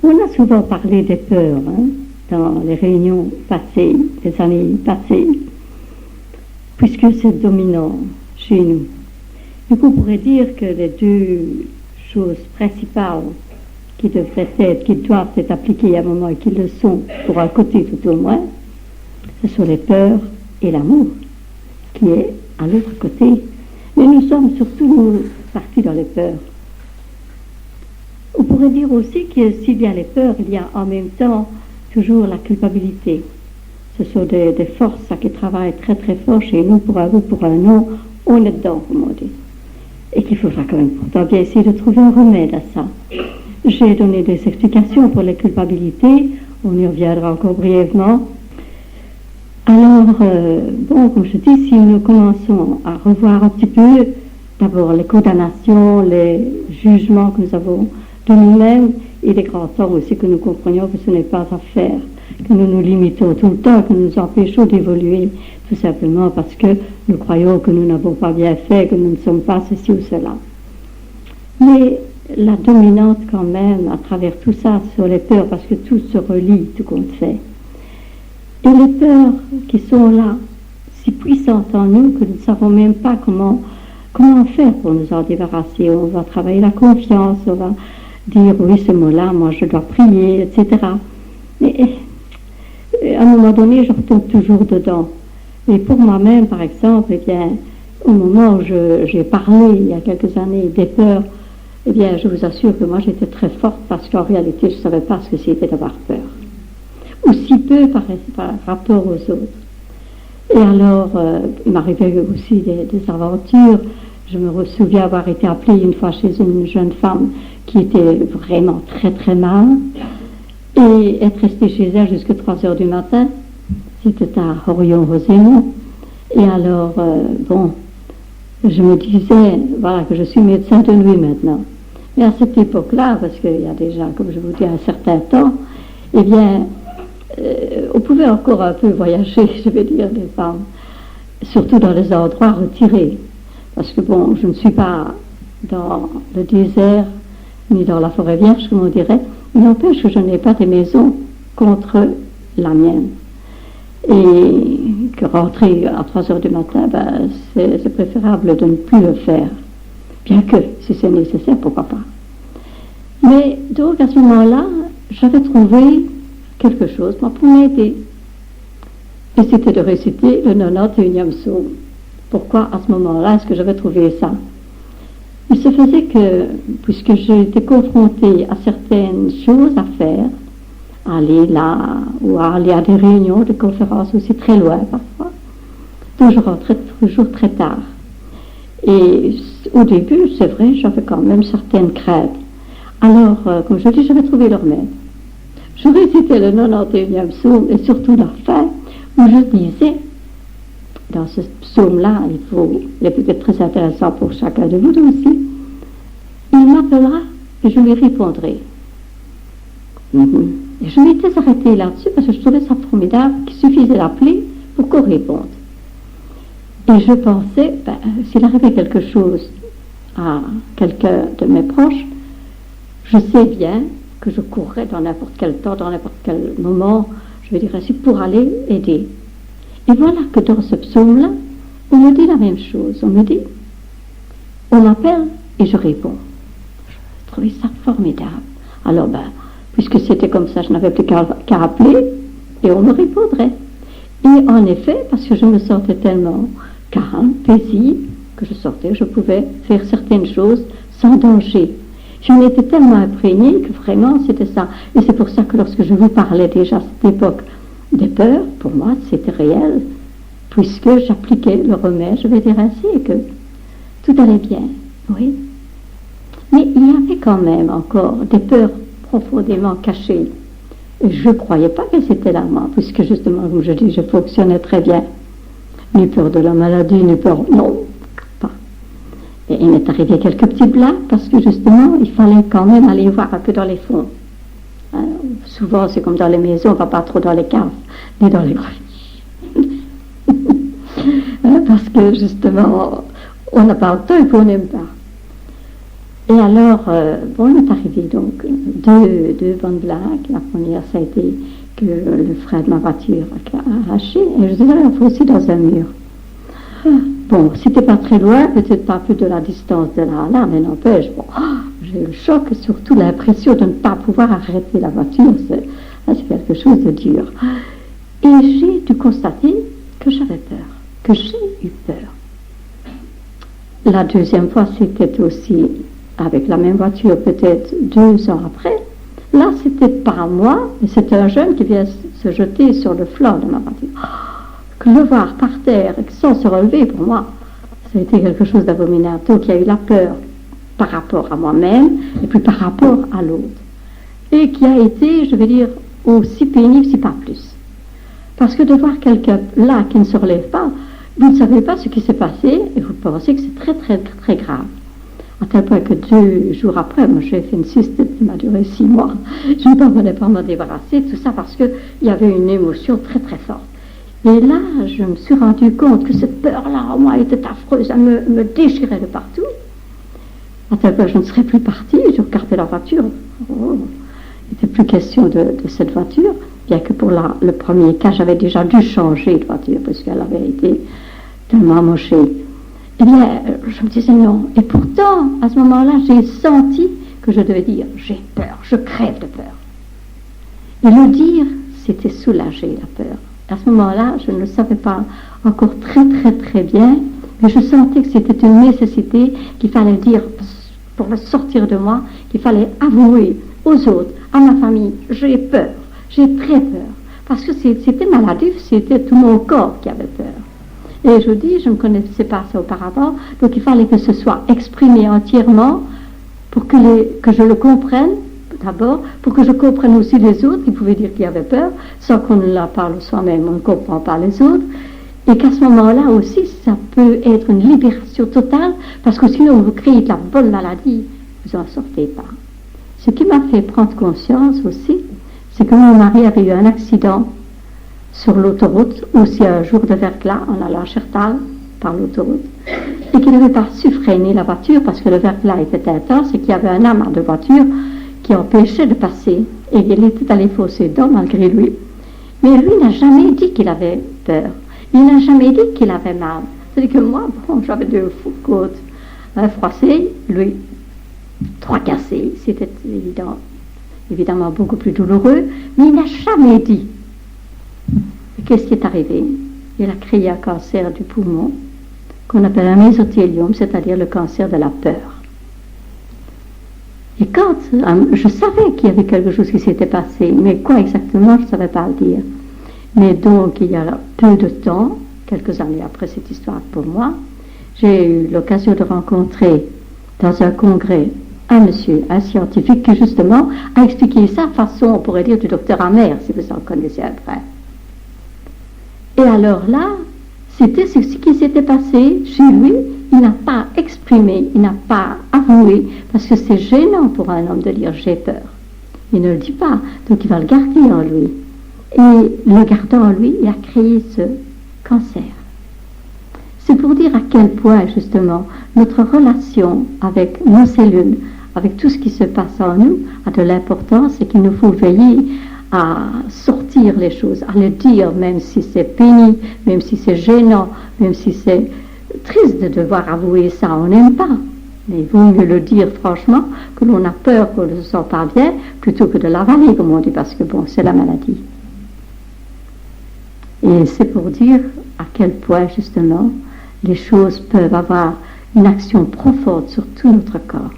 On a souvent parlé des peurs dans les réunions passées, les années passées, puisque c'est dominant chez nous. Du coup, on pourrait dire que les deux choses principales qui doivent être appliquées à un moment et qui le sont, pour un côté tout au moins, ce sont les peurs et l'amour, qui est à l'autre côté. Mais nous sommes surtout partis dans les peurs. On pourrait dire aussi que s'il y a les peurs, il y a en même temps toujours la culpabilité. Ce sont des forces qui travaillent très très fort chez nous, pour un vous, pour un non, on est dedans, comme on dit. Et qu'il faudra quand même pourtant bien essayer de trouver un remède à ça. J'ai donné des explications pour les culpabilités, on y reviendra encore brièvement. Alors, bon, comme je dis, si nous commençons à revoir un petit peu, d'abord les condamnations, les jugements que nous avons de nous-mêmes, et les grands torts aussi, que nous comprenions que ce n'est pas à faire, que nous nous limitons tout le temps, que nous nous empêchons d'évoluer, tout simplement parce que nous croyons que nous n'avons pas bien fait, que nous ne sommes pas ceci ou cela. Mais la dominante quand même, à travers tout ça, sur les peurs, parce que tout se relie, tout compte fait. Et les peurs qui sont là, si puissantes en nous, que nous ne savons même pas comment faire pour nous en débarrasser. On va travailler la confiance, on va dire, oui, ce mot-là, moi je dois prier, etc. Mais à un moment donné, je retombe toujours dedans. Et pour moi-même, par exemple, eh bien, au moment où j'ai parlé, il y a quelques années, des peurs, eh bien, je vous assure que moi, j'étais très forte parce qu'en réalité, je ne savais pas ce que c'était d'avoir peur. Ou si peu par rapport aux autres. Et alors, il m'arrivait aussi des aventures. Je me souviens avoir été appelée une fois chez une jeune femme qui était vraiment très très mal, et être restée chez elle jusqu'à 3 heures du matin. C'était à Orion-Rosémont. Et alors, bon, je me disais, voilà, que je suis médecin de nuit maintenant. Mais à cette époque-là, parce qu'il y a déjà, comme je vous dis, un certain temps, eh bien, on pouvait encore un peu voyager, je vais dire, les femmes, surtout dans les endroits retirés. Parce que bon, je ne suis pas dans le désert, ni dans la forêt vierge, comme on dirait. Il n'empêche que je n'ai pas de maison contre la mienne. Et que rentrer à 3 heures du matin, ben, c'est préférable de ne plus le faire. Bien que, si c'est nécessaire, pourquoi pas. Mais donc, à ce moment-là, j'avais trouvé quelque chose pour m'aider. Et c'était de réciter le 91e psaume. Pourquoi, à ce moment-là, est-ce que j'avais trouvé ça? Il se faisait que, puisque j'ai été confrontée à certaines choses à faire, aller là, ou aller à des réunions, des conférences aussi très loin parfois, donc je rentrais toujours très tard. Et au début, c'est vrai, j'avais quand même certaines craintes. Alors, comme je dis, j'avais trouvé le remède. Je récitais le 91e psaume, et surtout la fin, où je disais, dans ce psaume-là, il est peut-être très intéressant pour chacun de vous aussi, il m'appellera et je lui répondrai. Et je m'étais arrêtée là-dessus parce que je trouvais ça formidable qu'il suffisait d'appeler pour qu'on réponde. Et je pensais, s'il arrivait quelque chose à quelqu'un de mes proches, je sais bien que je courrais dans n'importe quel temps, dans n'importe quel moment, je vais dire ainsi, pour aller aider. Et voilà que dans ce psaume-là, on me dit la même chose. On me dit, on m'appelle et je réponds. Je trouvais ça formidable. Alors, puisque c'était comme ça, je n'avais plus qu'à appeler et on me répondrait. Et en effet, parce que je me sentais tellement calme, paisible, que je pouvais faire certaines choses sans danger. J'en étais tellement imprégnée que vraiment c'était ça. Et c'est pour ça que lorsque je vous parlais déjà à cette époque des peurs, pour moi c'était réel, puisque j'appliquais le remède, je vais dire ainsi, et que tout allait bien, oui. Mais il y avait quand même encore des peurs profondément cachées. Et je ne croyais pas que c'était là, moi, puisque justement, comme je dis, je fonctionnais très bien. Ni peur de la maladie, ni peur, non, pas. Et il m'est arrivé quelques petits blagues, parce que justement, il fallait quand même aller voir un peu dans les fonds. Hein, souvent, c'est comme dans les maisons, on ne va pas trop dans les caves, ni dans les greniers. Parce que justement, on n'a pas le temps et puis on n'aime pas. Et alors, bon, il est arrivé donc deux bonnes blagues. La première, ça a été que le frein de ma voiture a arraché, et je disais, il faut aussi dans un mur. Bon, c'était pas très loin, peut-être pas plus de la distance de là, mais n'empêche, bon, j'ai eu le choc et surtout l'impression de ne pas pouvoir arrêter la voiture. C'est quelque chose de dur. Et j'ai dû constater que j'avais peur, que j'ai eu peur. La deuxième fois, c'était aussi avec la même voiture, peut-être 2 ans après. Là, c'était pas moi, mais c'était un jeune qui vient se jeter sur le flanc de ma voiture. Que le voir par terre sans se relever, pour moi, ça a été quelque chose d'abominable. Donc, il y a eu la peur par rapport à moi-même et puis par rapport à l'autre. Et qui a été, je vais dire, aussi pénible, si pas plus. Parce que de voir quelqu'un là qui ne se relève pas, vous ne savez pas ce qui s'est passé et vous pensez que c'est très, très, très grave. À tel point que 2 jours après, moi j'ai fait une cystite qui m'a duré 6 mois. Je ne parvenais pas à m'en débarrasser, tout ça parce qu'il y avait une émotion très, très forte. Et là, je me suis rendu compte que cette peur-là, en moi, était affreuse, elle me déchirait de partout. À tel point que je ne serais plus partie, je regardais la voiture. Oh, il n'était plus question de cette voiture, bien que pour le premier cas, j'avais déjà dû changer de voiture, parce qu'elle avait été tellement mochée. Eh bien, je me disais non. Et pourtant, à ce moment-là, j'ai senti que je devais dire, j'ai peur, je crève de peur. Et le dire, c'était soulager la peur. À ce moment-là, je ne le savais pas encore très, très, très bien, mais je sentais que c'était une nécessité qu'il fallait dire, pour le sortir de moi, qu'il fallait avouer aux autres, à ma famille, j'ai peur, j'ai très peur. Parce que c'était maladif, c'était tout mon corps qui avait peur. Et je dis, je ne connaissais pas ça auparavant, donc il fallait que ce soit exprimé entièrement pour que je le comprenne, d'abord, pour que je comprenne aussi les autres qui pouvaient dire qu'ils avaient peur, sans qu'on ne la parle soi-même, on ne comprend pas les autres, et qu'à ce moment-là aussi, ça peut être une libération totale, parce que sinon vous créez de la bonne maladie, vous n'en sortez pas. Ce qui m'a fait prendre conscience aussi, c'est que mon mari avait eu un accident sur l'autoroute, aussi un jour de verglas, en allant à Chertal, par l'autoroute, et qu'il n'avait pas su freiner la voiture parce que le verglas était intense et qu'il y avait un amas de voitures qui empêchait de passer, et il était allé fausser dedans malgré lui. Mais lui n'a jamais dit qu'il avait peur. Il n'a jamais dit qu'il avait mal. C'est-à-dire que moi, bon, j'avais 2 côtes froissées, lui 3 cassées, c'était évidemment beaucoup plus douloureux, mais il n'a jamais dit. Et qu'est-ce qui est arrivé? Il a créé un cancer du poumon qu'on appelle un mésothéliome, c'est-à-dire le cancer de la peur. Et quand je savais qu'il y avait quelque chose qui s'était passé, mais quoi exactement, je ne savais pas le dire. Mais donc, il y a peu de temps, quelques années après cette histoire pour moi, j'ai eu l'occasion de rencontrer dans un congrès un monsieur, un scientifique qui justement a expliqué ça façon, on pourrait dire, du docteur Amer, si vous en connaissez un vrai. Et alors là, c'était ce qui s'était passé chez lui. Il n'a pas exprimé, il n'a pas avoué, parce que c'est gênant pour un homme de dire j'ai peur. Il ne le dit pas, donc il va le garder en lui. Et le gardant en lui, il a créé ce cancer. C'est pour dire à quel point, justement, notre relation avec nos cellules, avec tout ce qui se passe en nous, a de l'importance et qu'il nous faut veiller à sortir les choses, à le dire, même si c'est pénible, même si c'est gênant, même si c'est triste de devoir avouer ça, on n'aime pas. Mais il vaut mieux le dire franchement, que l'on a peur qu'on ne se sent pas bien, plutôt que de l'avaler, comme on dit, parce que bon, c'est la maladie. Et c'est pour dire à quel point, justement, les choses peuvent avoir une action profonde sur tout notre corps.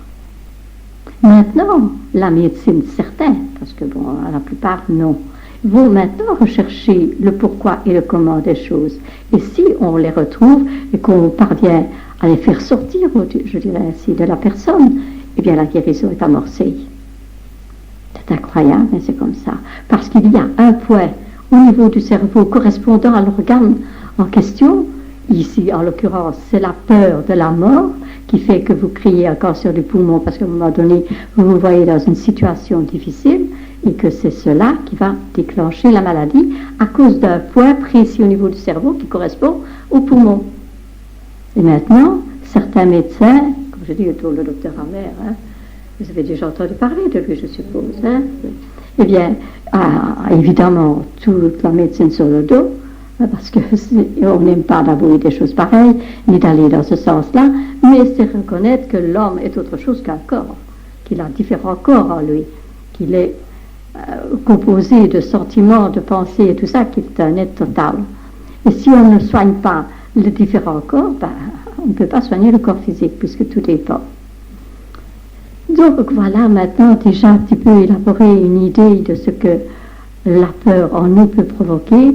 Maintenant, la médecine, certains, parce que bon, la plupart, non, vont maintenant rechercher le pourquoi et le comment des choses. Et si on les retrouve et qu'on parvient à les faire sortir, je dirais ainsi, de la personne, eh bien la guérison est amorcée. C'est incroyable, mais c'est comme ça. Parce qu'il y a un point au niveau du cerveau correspondant à l'organe en question. Ici, en l'occurrence, c'est la peur de la mort qui fait que vous criez un cancer du poumon parce qu'à un moment donné, vous vous voyez dans une situation difficile et que c'est cela qui va déclencher la maladie à cause d'un point précis au niveau du cerveau qui correspond au poumon. Et maintenant, certains médecins, comme je dis, autour le docteur Hammer, hein, vous avez déjà entendu parler de lui, je suppose. Hein. Eh bien, évidemment, toute la médecine sur le dos, hein, parce qu'on n'aime pas d'avouer des choses pareilles, ni d'aller dans ce sens-là, mais c'est reconnaître que l'homme est autre chose qu'un corps, qu'il a différents corps en lui, qu'il est composé de sentiments, de pensées et tout ça, qu'il est un être total. Et si on ne soigne pas les différents corps, ben, on ne peut pas soigner le corps physique, puisque tout dépend. Donc voilà maintenant déjà un petit peu élaboré une idée de ce que la peur en nous peut provoquer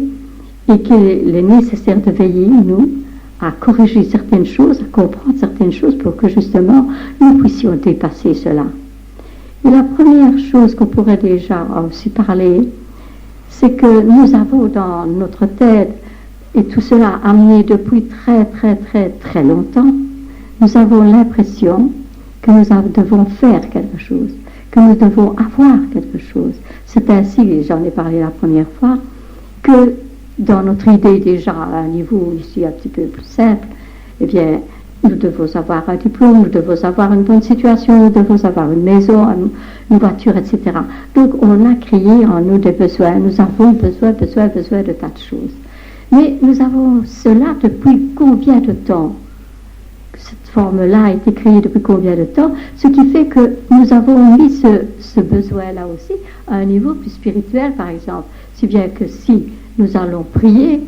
et qu'il est nécessaire de veiller, nous, à corriger certaines choses, à comprendre certaines choses pour que justement nous puissions dépasser cela. Et la première chose qu'on pourrait déjà aussi parler, c'est que nous avons dans notre tête, et tout cela amené depuis très très très très longtemps, nous avons l'impression que nous devons faire quelque chose, que nous devons avoir quelque chose. C'est ainsi, j'en ai parlé la première fois, que dans notre idée déjà à un niveau ici un petit peu plus simple, eh bien, nous devons avoir un diplôme, nous devons avoir une bonne situation, nous devons avoir une maison, une voiture, etc. Donc on a créé en nous des besoins, nous avons besoin de tas de choses. Mais nous avons cela depuis combien de temps? Cette forme-là a été créée depuis combien de temps? Ce qui fait que nous avons mis ce besoin-là aussi à un niveau plus spirituel, par exemple. Si bien que si nous allons prier,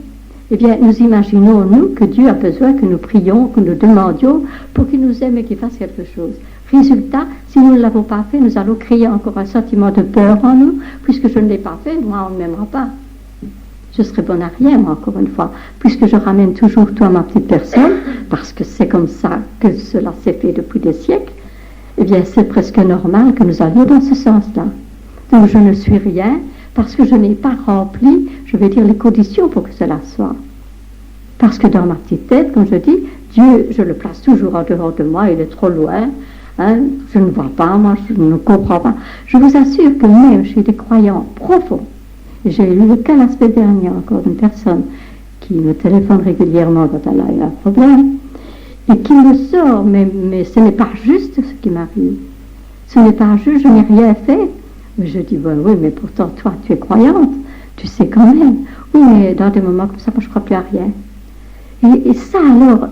eh bien, nous imaginons, nous, que Dieu a besoin que nous prions, que nous demandions pour qu'il nous aime et qu'il fasse quelque chose. Résultat, si nous ne l'avons pas fait, nous allons créer encore un sentiment de peur en nous, puisque je ne l'ai pas fait, moi, on ne m'aimera pas. Je serai bon à rien, moi, encore une fois, puisque je ramène toujours toi, ma petite personne, parce que c'est comme ça que cela s'est fait depuis des siècles, eh bien, c'est presque normal que nous allions dans ce sens-là. Donc, je ne suis rien, parce que je n'ai pas rempli, je vais dire, les conditions pour que cela soit. Parce que dans ma petite tête, comme je dis, Dieu, je le place toujours en dehors de moi, il est trop loin, hein, je ne vois pas, moi, je ne comprends pas. Je vous assure que même chez des croyants profonds, j'ai eu le cas la semaine dernière encore d'une personne qui me téléphone régulièrement quand elle a un problème, et qui me sort, mais ce n'est pas juste ce qui m'arrive. Ce n'est pas juste, je n'ai rien fait. Mais je dis, ben, oui, mais pourtant, toi, tu es croyante, tu sais quand même. Oui, mais dans des moments comme ça, moi, je ne crois plus à rien. Et ça, alors,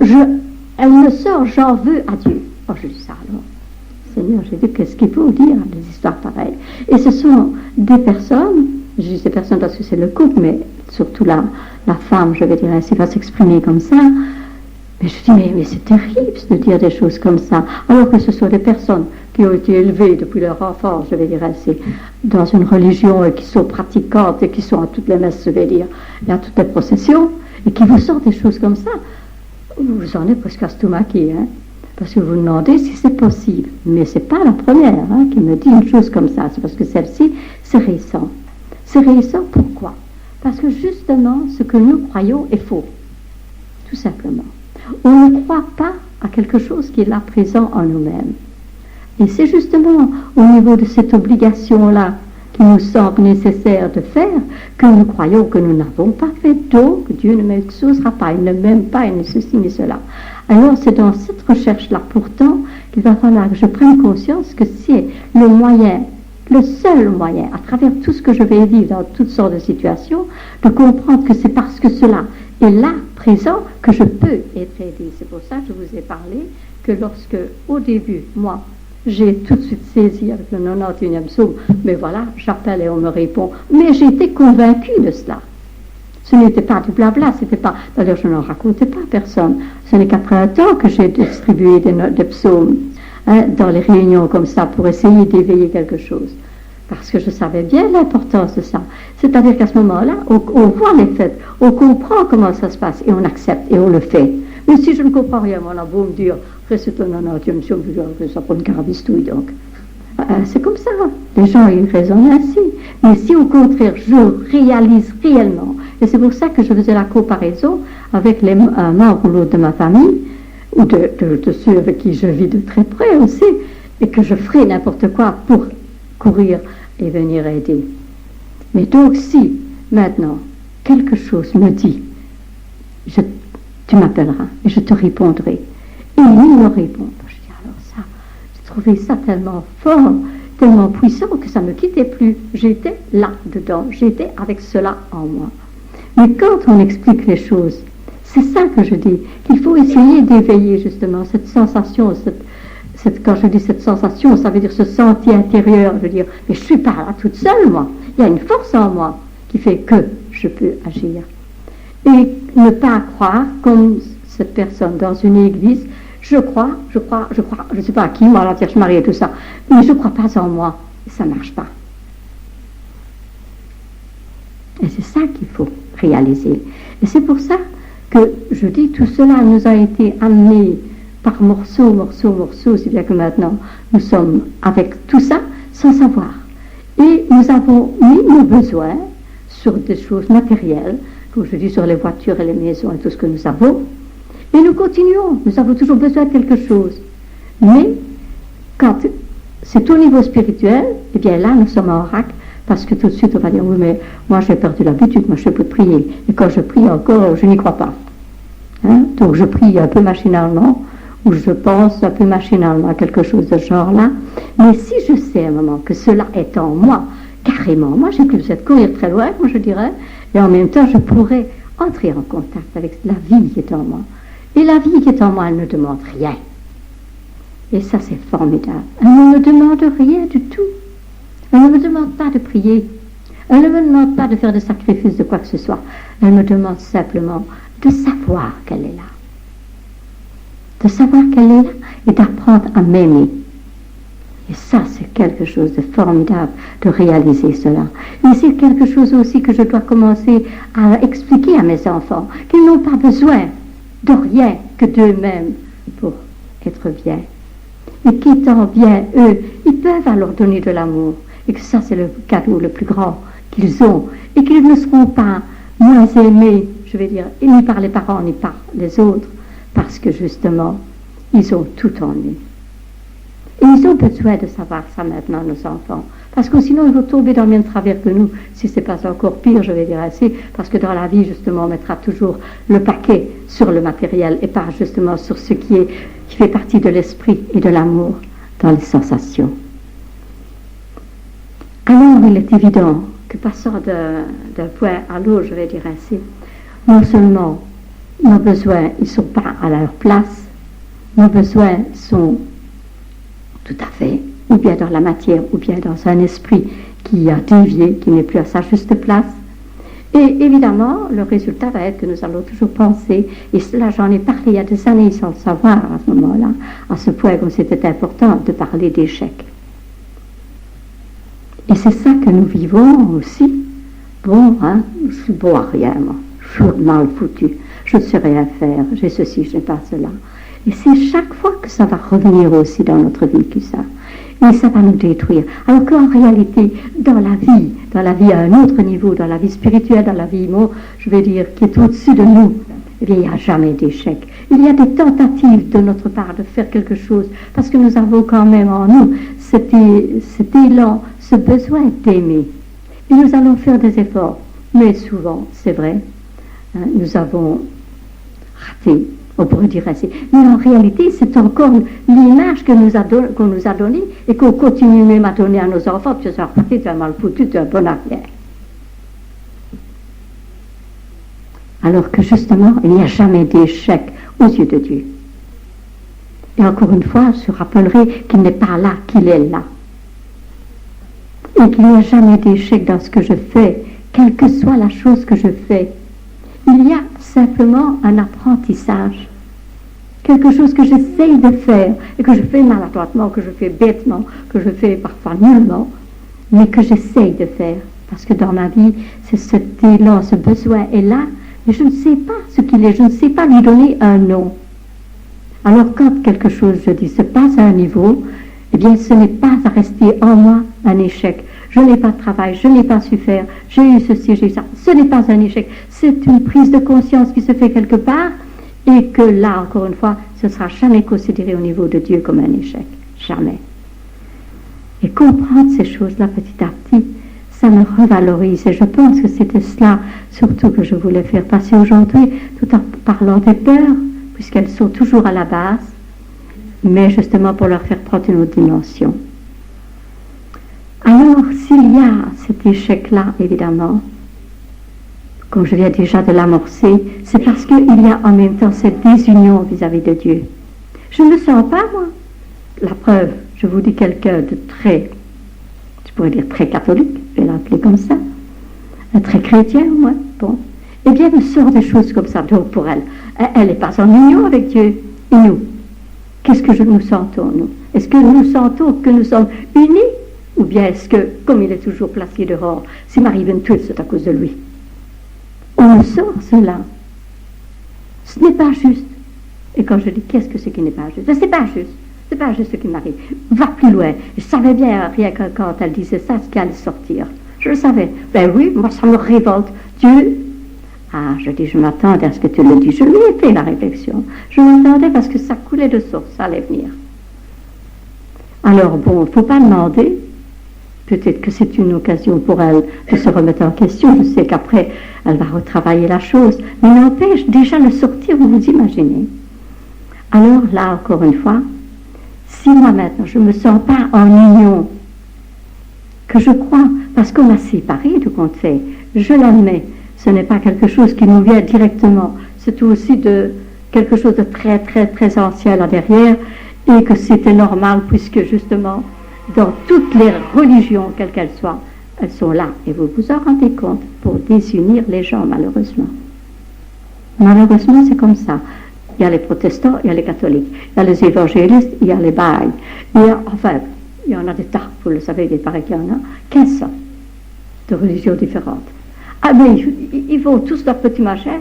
elle me sort, j'en veux à Dieu. Oh, je dis ça, alors. Seigneur, j'ai dit, qu'est-ce qu'il faut dire des histoires pareilles? Et ce sont des personnes, je dis ces personnes parce que c'est le couple, mais surtout la femme, je vais dire ainsi, va s'exprimer comme ça. Mais je dis, mais c'est terrible de dire des choses comme ça, alors que ce sont des personnes qui ont été élevées depuis leur enfance, je vais dire ainsi, dans une religion et qui sont pratiquantes et qui sont à toutes les messes, je vais dire, et à toutes les processions, et qui vous sortent des choses comme ça. Vous en êtes presque estomaqué, hein, parce que vous demandez si c'est possible. Mais ce n'est pas la première qui me dit une chose comme ça, c'est parce que celle-ci, c'est récent. C'est récent, pourquoi? Parce que justement, ce que nous croyons est faux, tout simplement. On ne croit pas à quelque chose qui est là présent en nous-mêmes. Et c'est justement au niveau de cette obligation-là qui nous semble nécessaire de faire que nous croyons que nous n'avons pas fait, donc Dieu ne m'exaucera pas, il ne m'aime pas, il ne ceci ni cela. Alors c'est dans cette recherche-là pourtant qu'il va falloir que je prenne conscience que c'est le moyen, le seul moyen, à travers tout ce que je vais vivre dans toutes sortes de situations, de comprendre que c'est parce que cela est là, présent, que je peux être aidé. C'est pour ça que je vous ai parlé que lorsque, au début, moi, j'ai tout de suite saisi avec le 91e psaume, mais voilà, j'appelle et on me répond. Mais j'étais convaincue de cela. Ce n'était pas du blabla, c'était pas... D'ailleurs, je n'en racontais pas à personne. Ce n'est qu'après un temps que j'ai distribué des psaumes dans les réunions comme ça pour essayer d'éveiller quelque chose. Parce que je savais bien l'importance de ça. C'est-à-dire qu'à ce moment-là, on voit les faits, on comprend comment ça se passe et on accepte et on le fait. Mais si je ne comprends rien, on a beau me dire, c'est un 90e psaume, ça prend une carabistouille donc. C'est comme ça. Les gens, ils raisonnent ainsi. Mais si au contraire, je réalise réellement, et c'est pour ça que je faisais la comparaison avec les membres ou l'autre de ma famille, ou de ceux avec qui je vis de très près aussi, et que je ferai n'importe quoi pour courir et venir aider. Mais donc si, maintenant, quelque chose me dit, tu m'appelleras et je te répondrai. Et il me répond. Je dis alors trouvais ça tellement fort, tellement puissant que ça ne me quittait plus. J'étais là-dedans, j'étais avec cela en moi. Mais quand on explique les choses, c'est ça que je dis, qu'il faut essayer d'éveiller justement cette sensation, quand je dis cette sensation, ça veut dire ce senti intérieur, je veux dire, mais je ne suis pas là toute seule, moi. Il y a une force en moi qui fait que je peux agir. Et ne pas croire, comme cette personne dans une église, je crois, je ne sais pas à qui, moi, la Vierge Marie et tout ça, mais je ne crois pas en moi, et ça ne marche pas. Et c'est ça qu'il faut réaliser. Et c'est pour ça que je dis, tout cela nous a été amené par morceaux, si bien que maintenant nous sommes avec tout ça sans savoir. Et nous avons mis nos besoins sur des choses matérielles, comme je dis, sur les voitures et les maisons et tout ce que nous avons. Et nous continuons, nous avons toujours besoin de quelque chose. Mais quand c'est au niveau spirituel, eh bien là nous sommes en vrac, parce que tout de suite on va dire, oui mais moi j'ai perdu l'habitude, moi je peux prier. Et quand je prie encore, je n'y crois pas. Hein? Donc je prie un peu machinalement, ou je pense un peu machinalement à quelque chose de ce genre-là. Mais si je sais à un moment que cela est en moi, carrément, moi j'ai plus besoin de courir très loin, moi je dirais, et en même temps je pourrais entrer en contact avec la vie qui est en moi. Et la vie qui est en moi, elle ne demande rien. Et ça c'est formidable. Elle ne me demande rien du tout. Elle ne me demande pas de prier. Elle ne me demande pas de faire des sacrifices de quoi que ce soit. Elle me demande simplement de savoir qu'elle est là. De savoir qu'elle est là et d'apprendre à m'aimer. Et ça, c'est quelque chose de formidable de réaliser cela. Et c'est quelque chose aussi que je dois commencer à expliquer à mes enfants, qu'ils n'ont pas besoin de rien que d'eux-mêmes pour être bien. Et qu'étant bien, eux, ils peuvent alors donner de l'amour. Et que ça, c'est le cadeau le plus grand qu'ils ont. Et qu'ils ne seront pas moins aimés, je vais dire, ni par les parents, ni par les autres, parce que justement, ils ont tout en eux. Et ils ont besoin de savoir ça maintenant, nos enfants. Parce que sinon, ils vont tomber dans le même travers que nous. Si ce n'est pas encore pire, je vais dire ainsi. Parce que dans la vie, justement, on mettra toujours le paquet sur le matériel et pas justement sur ce qui fait partie de l'esprit et de l'amour dans les sensations. Alors, il est évident que passant d'un point à l'autre, je vais dire ainsi, non seulement nos besoins, ils ne sont pas à leur place, nos besoins sont tout à fait, ou bien dans la matière, ou bien dans un esprit qui a dévié, qui n'est plus à sa juste place. Et évidemment, le résultat va être que nous allons toujours penser, et cela j'en ai parlé il y a des années sans le savoir à ce moment-là, à ce point comme c'était important de parler d'échec. Et c'est ça que nous vivons aussi. Bon, hein, je suis bon à rien, moi. Je suis mal foutu. Je ne sais rien faire. J'ai ceci, je n'ai pas cela. Et c'est chaque fois que ça va revenir aussi dans notre vie que ça. Et ça va nous détruire. Alors qu'en réalité, dans la vie à un autre niveau, dans la vie spirituelle, dans la vie, je vais dire, qui est au-dessus de nous, eh bien, il n'y a jamais d'échec. Il y a des tentatives de notre part de faire quelque chose, parce que nous avons quand même en nous cet élan, ce besoin d'aimer. Et nous allons faire des efforts. Mais souvent, c'est vrai, hein, nous avons raté. On pourrait dire ainsi. Mais en réalité, c'est encore l'image qu'on nous a donnée et qu'on continue même à donner à nos enfants. Tu es reparti, tu es mal foutu, tu es un bon arrière. Alors que justement, il n'y a jamais d'échec aux yeux de Dieu. Et encore une fois, je rappellerai qu'il n'est pas là, qu'il est là. Et qu'il n'y a jamais d'échec dans ce que je fais, quelle que soit la chose que je fais. Il y a simplement un apprentissage. Quelque chose que j'essaye de faire et que je fais maladroitement, que je fais bêtement, que je fais parfois nullement, mais que j'essaye de faire. Parce que dans ma vie, c'est cet élan, ce besoin est là, mais je ne sais pas ce qu'il est, je ne sais pas lui donner un nom. Alors quand quelque chose, je dis, se passe à un niveau, eh bien ce n'est pas à rester en moi un échec. Je n'ai pas de travail, je n'ai pas su faire, j'ai eu ceci, j'ai eu ça. Ce n'est pas un échec, c'est une prise de conscience qui se fait quelque part et que là, encore une fois, ce ne sera jamais considéré au niveau de Dieu comme un échec. Jamais. Et comprendre ces choses-là petit à petit, ça me revalorise. Et je pense que c'était cela surtout que je voulais faire passer aujourd'hui, tout en parlant des peurs, puisqu'elles sont toujours à la base. mais justement pour leur faire prendre une autre dimension. Alors, s'il y a cet échec-là, évidemment, comme je viens déjà de l'amorcer, c'est parce qu'il y a en même temps cette désunion vis-à-vis de Dieu. Je ne le sens pas, moi. La preuve, je vous dis quelqu'un de très, je pourrais dire très catholique, je vais l'appeler comme ça, très chrétien, moi, bon. Eh bien, elle sort des choses comme ça. Donc, pour elle, elle n'est pas en union avec Dieu. Et nous, qu'est-ce que nous sentons, nous? Est-ce que nous sentons que nous sommes unis? Ou bien est-ce que, comme il est toujours placé dehors, s'il m'arrive une tuile, c'est à cause de lui? On nous sort cela. Ce n'est pas juste. Et quand je dis qu'est-ce que c'est qui n'est pas juste, c'est pas juste. C'est pas juste ce qui m'arrive. Va plus loin. Je savais bien, rien que quand elle disait ça, ce qui allait sortir. Je le savais. Ben oui, moi ça me révolte. Dieu. Ah, je dis, je m'attendais à ce que tu le dises. Je lui ai fait la réflexion. Je m'attendais parce que ça coulait de source, ça allait venir. Alors bon, il ne faut pas demander. Peut-être que c'est une occasion pour elle de se remettre en question. Je sais qu'après, elle va retravailler la chose. Mais n'empêche, déjà le sortir, vous vous imaginez. Alors là, encore une fois, si moi maintenant, je ne me sens pas en union, que je crois, parce qu'on m'a séparé de compte fait, je l'admets, ce n'est pas quelque chose qui nous vient directement, c'est aussi de quelque chose de très, très, très ancien là derrière, et que c'était normal, puisque justement, dans toutes les religions, quelles qu'elles soient, elles sont là. Et vous vous en rendez compte pour désunir les gens, malheureusement. Malheureusement, c'est comme ça. Il y a les protestants, il y a les catholiques. Il y a les évangélistes, il y a les baïs. Il y en a des tas, vous le savez, il paraît qu'il y en a 15 de religions différentes. Ah mais ils vont tous leur petit machin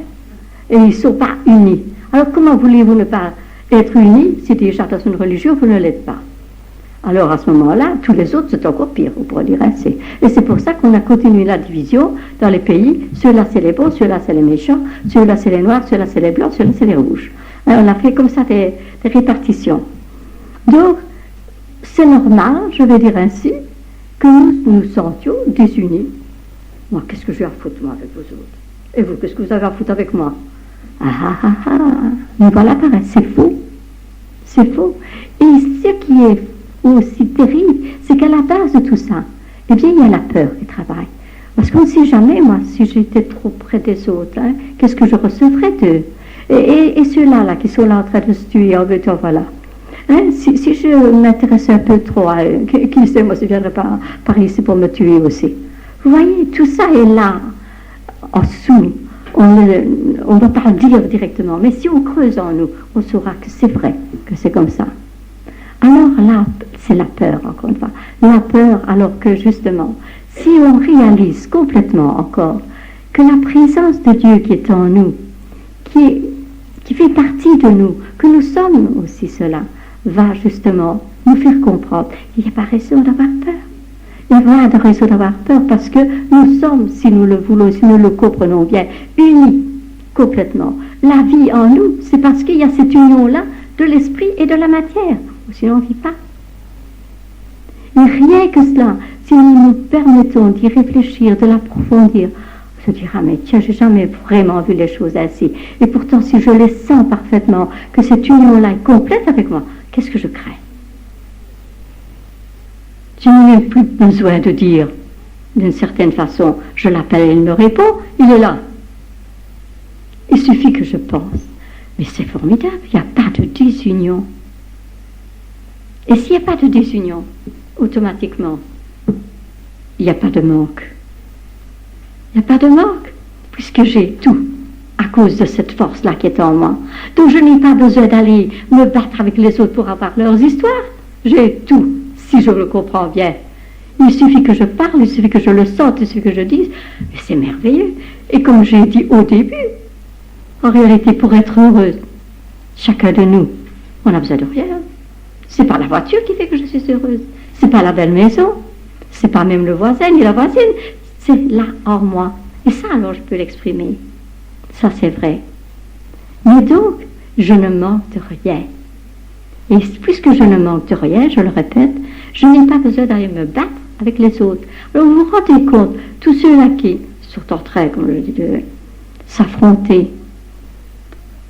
et ils ne sont pas unis. Alors comment voulez-vous ne pas être unis si déjà dans une religion vous ne l'êtes pas? Alors à ce moment-là, tous les autres, c'est encore pire, on pourrait dire ainsi. Et c'est pour ça qu'on a continué la division dans les pays. Ceux-là, c'est les bons, ceux-là, c'est les méchants, ceux-là, c'est les noirs, ceux-là, c'est les blancs, ceux-là, c'est les rouges. Alors, on a fait comme ça des répartitions. Donc, c'est normal, je vais dire ainsi, que nous nous sentions désunis. Moi, qu'est-ce que j'ai à foutre, moi, avec vous autres? Et vous, qu'est-ce que vous avez à foutre avec moi? Mais voilà, pareil, c'est faux. C'est faux. Et ce qui est aussi terrible, c'est qu'à la base de tout ça, eh bien, il y a la peur qui travaille. Parce qu'on ne sait jamais, moi, si j'étais trop près des autres, hein, qu'est-ce que je recevrais d'eux? Et ceux-là, là, qui sont là en train de se tuer, en veut voilà. Hein, si je m'intéressais un peu trop à eux, qui sait, moi, je ne viendrais pas par ici pour me tuer aussi. Vous voyez, tout ça est là, en dessous. On ne va pas le dire directement, mais si on creuse en nous, on saura que c'est vrai, que c'est comme ça. Alors là, c'est la peur, encore une fois. La peur, alors que justement, si on réalise complètement encore que la présence de Dieu qui est en nous, qui fait partie de nous, que nous sommes aussi cela, va justement nous faire comprendre qu'il n'y a pas raison d'avoir peur. Il n'y a pas de raison d'avoir peur parce que nous sommes, si nous le voulons, si nous le comprenons bien, unis complètement. La vie en nous, c'est parce qu'il y a cette union-là de l'esprit et de la matière. Sinon, on ne vit pas. Et rien que cela, si nous nous permettons d'y réfléchir, de l'approfondir, on se dira, mais tiens, j'ai jamais vraiment vu les choses ainsi. Et pourtant, si je les sens parfaitement, que cette union-là est complète avec moi, qu'est-ce que je crains? Je n'ai plus besoin de dire, d'une certaine façon, je l'appelle, il me répond, il est là. Il suffit que je pense. Mais c'est formidable, il n'y a pas de désunion. Et s'il n'y a pas de désunion, automatiquement, il n'y a pas de manque. Il n'y a pas de manque, puisque j'ai tout à cause de cette force-là qui est en moi. Donc je n'ai pas besoin d'aller me battre avec les autres pour avoir leurs histoires. J'ai tout, si je le comprends bien. Il suffit que je parle, il suffit que je le sente, il suffit que je dise. Mais c'est merveilleux. Et comme j'ai dit au début, en réalité, pour être heureuse, chacun de nous, on n'a besoin de rien. C'est pas la voiture qui fait que je suis heureuse. C'est pas la belle maison. C'est pas même le voisin ni la voisine. C'est là en moi. Et ça, alors, je peux l'exprimer. Ça, c'est vrai. Mais donc, je ne manque de rien. Et puisque je ne manque de rien, je le répète, je n'ai pas besoin d'aller me battre avec les autres. Alors, vous vous rendez compte, tous ceux-là qui sont en train, comme je dis, de s'affronter,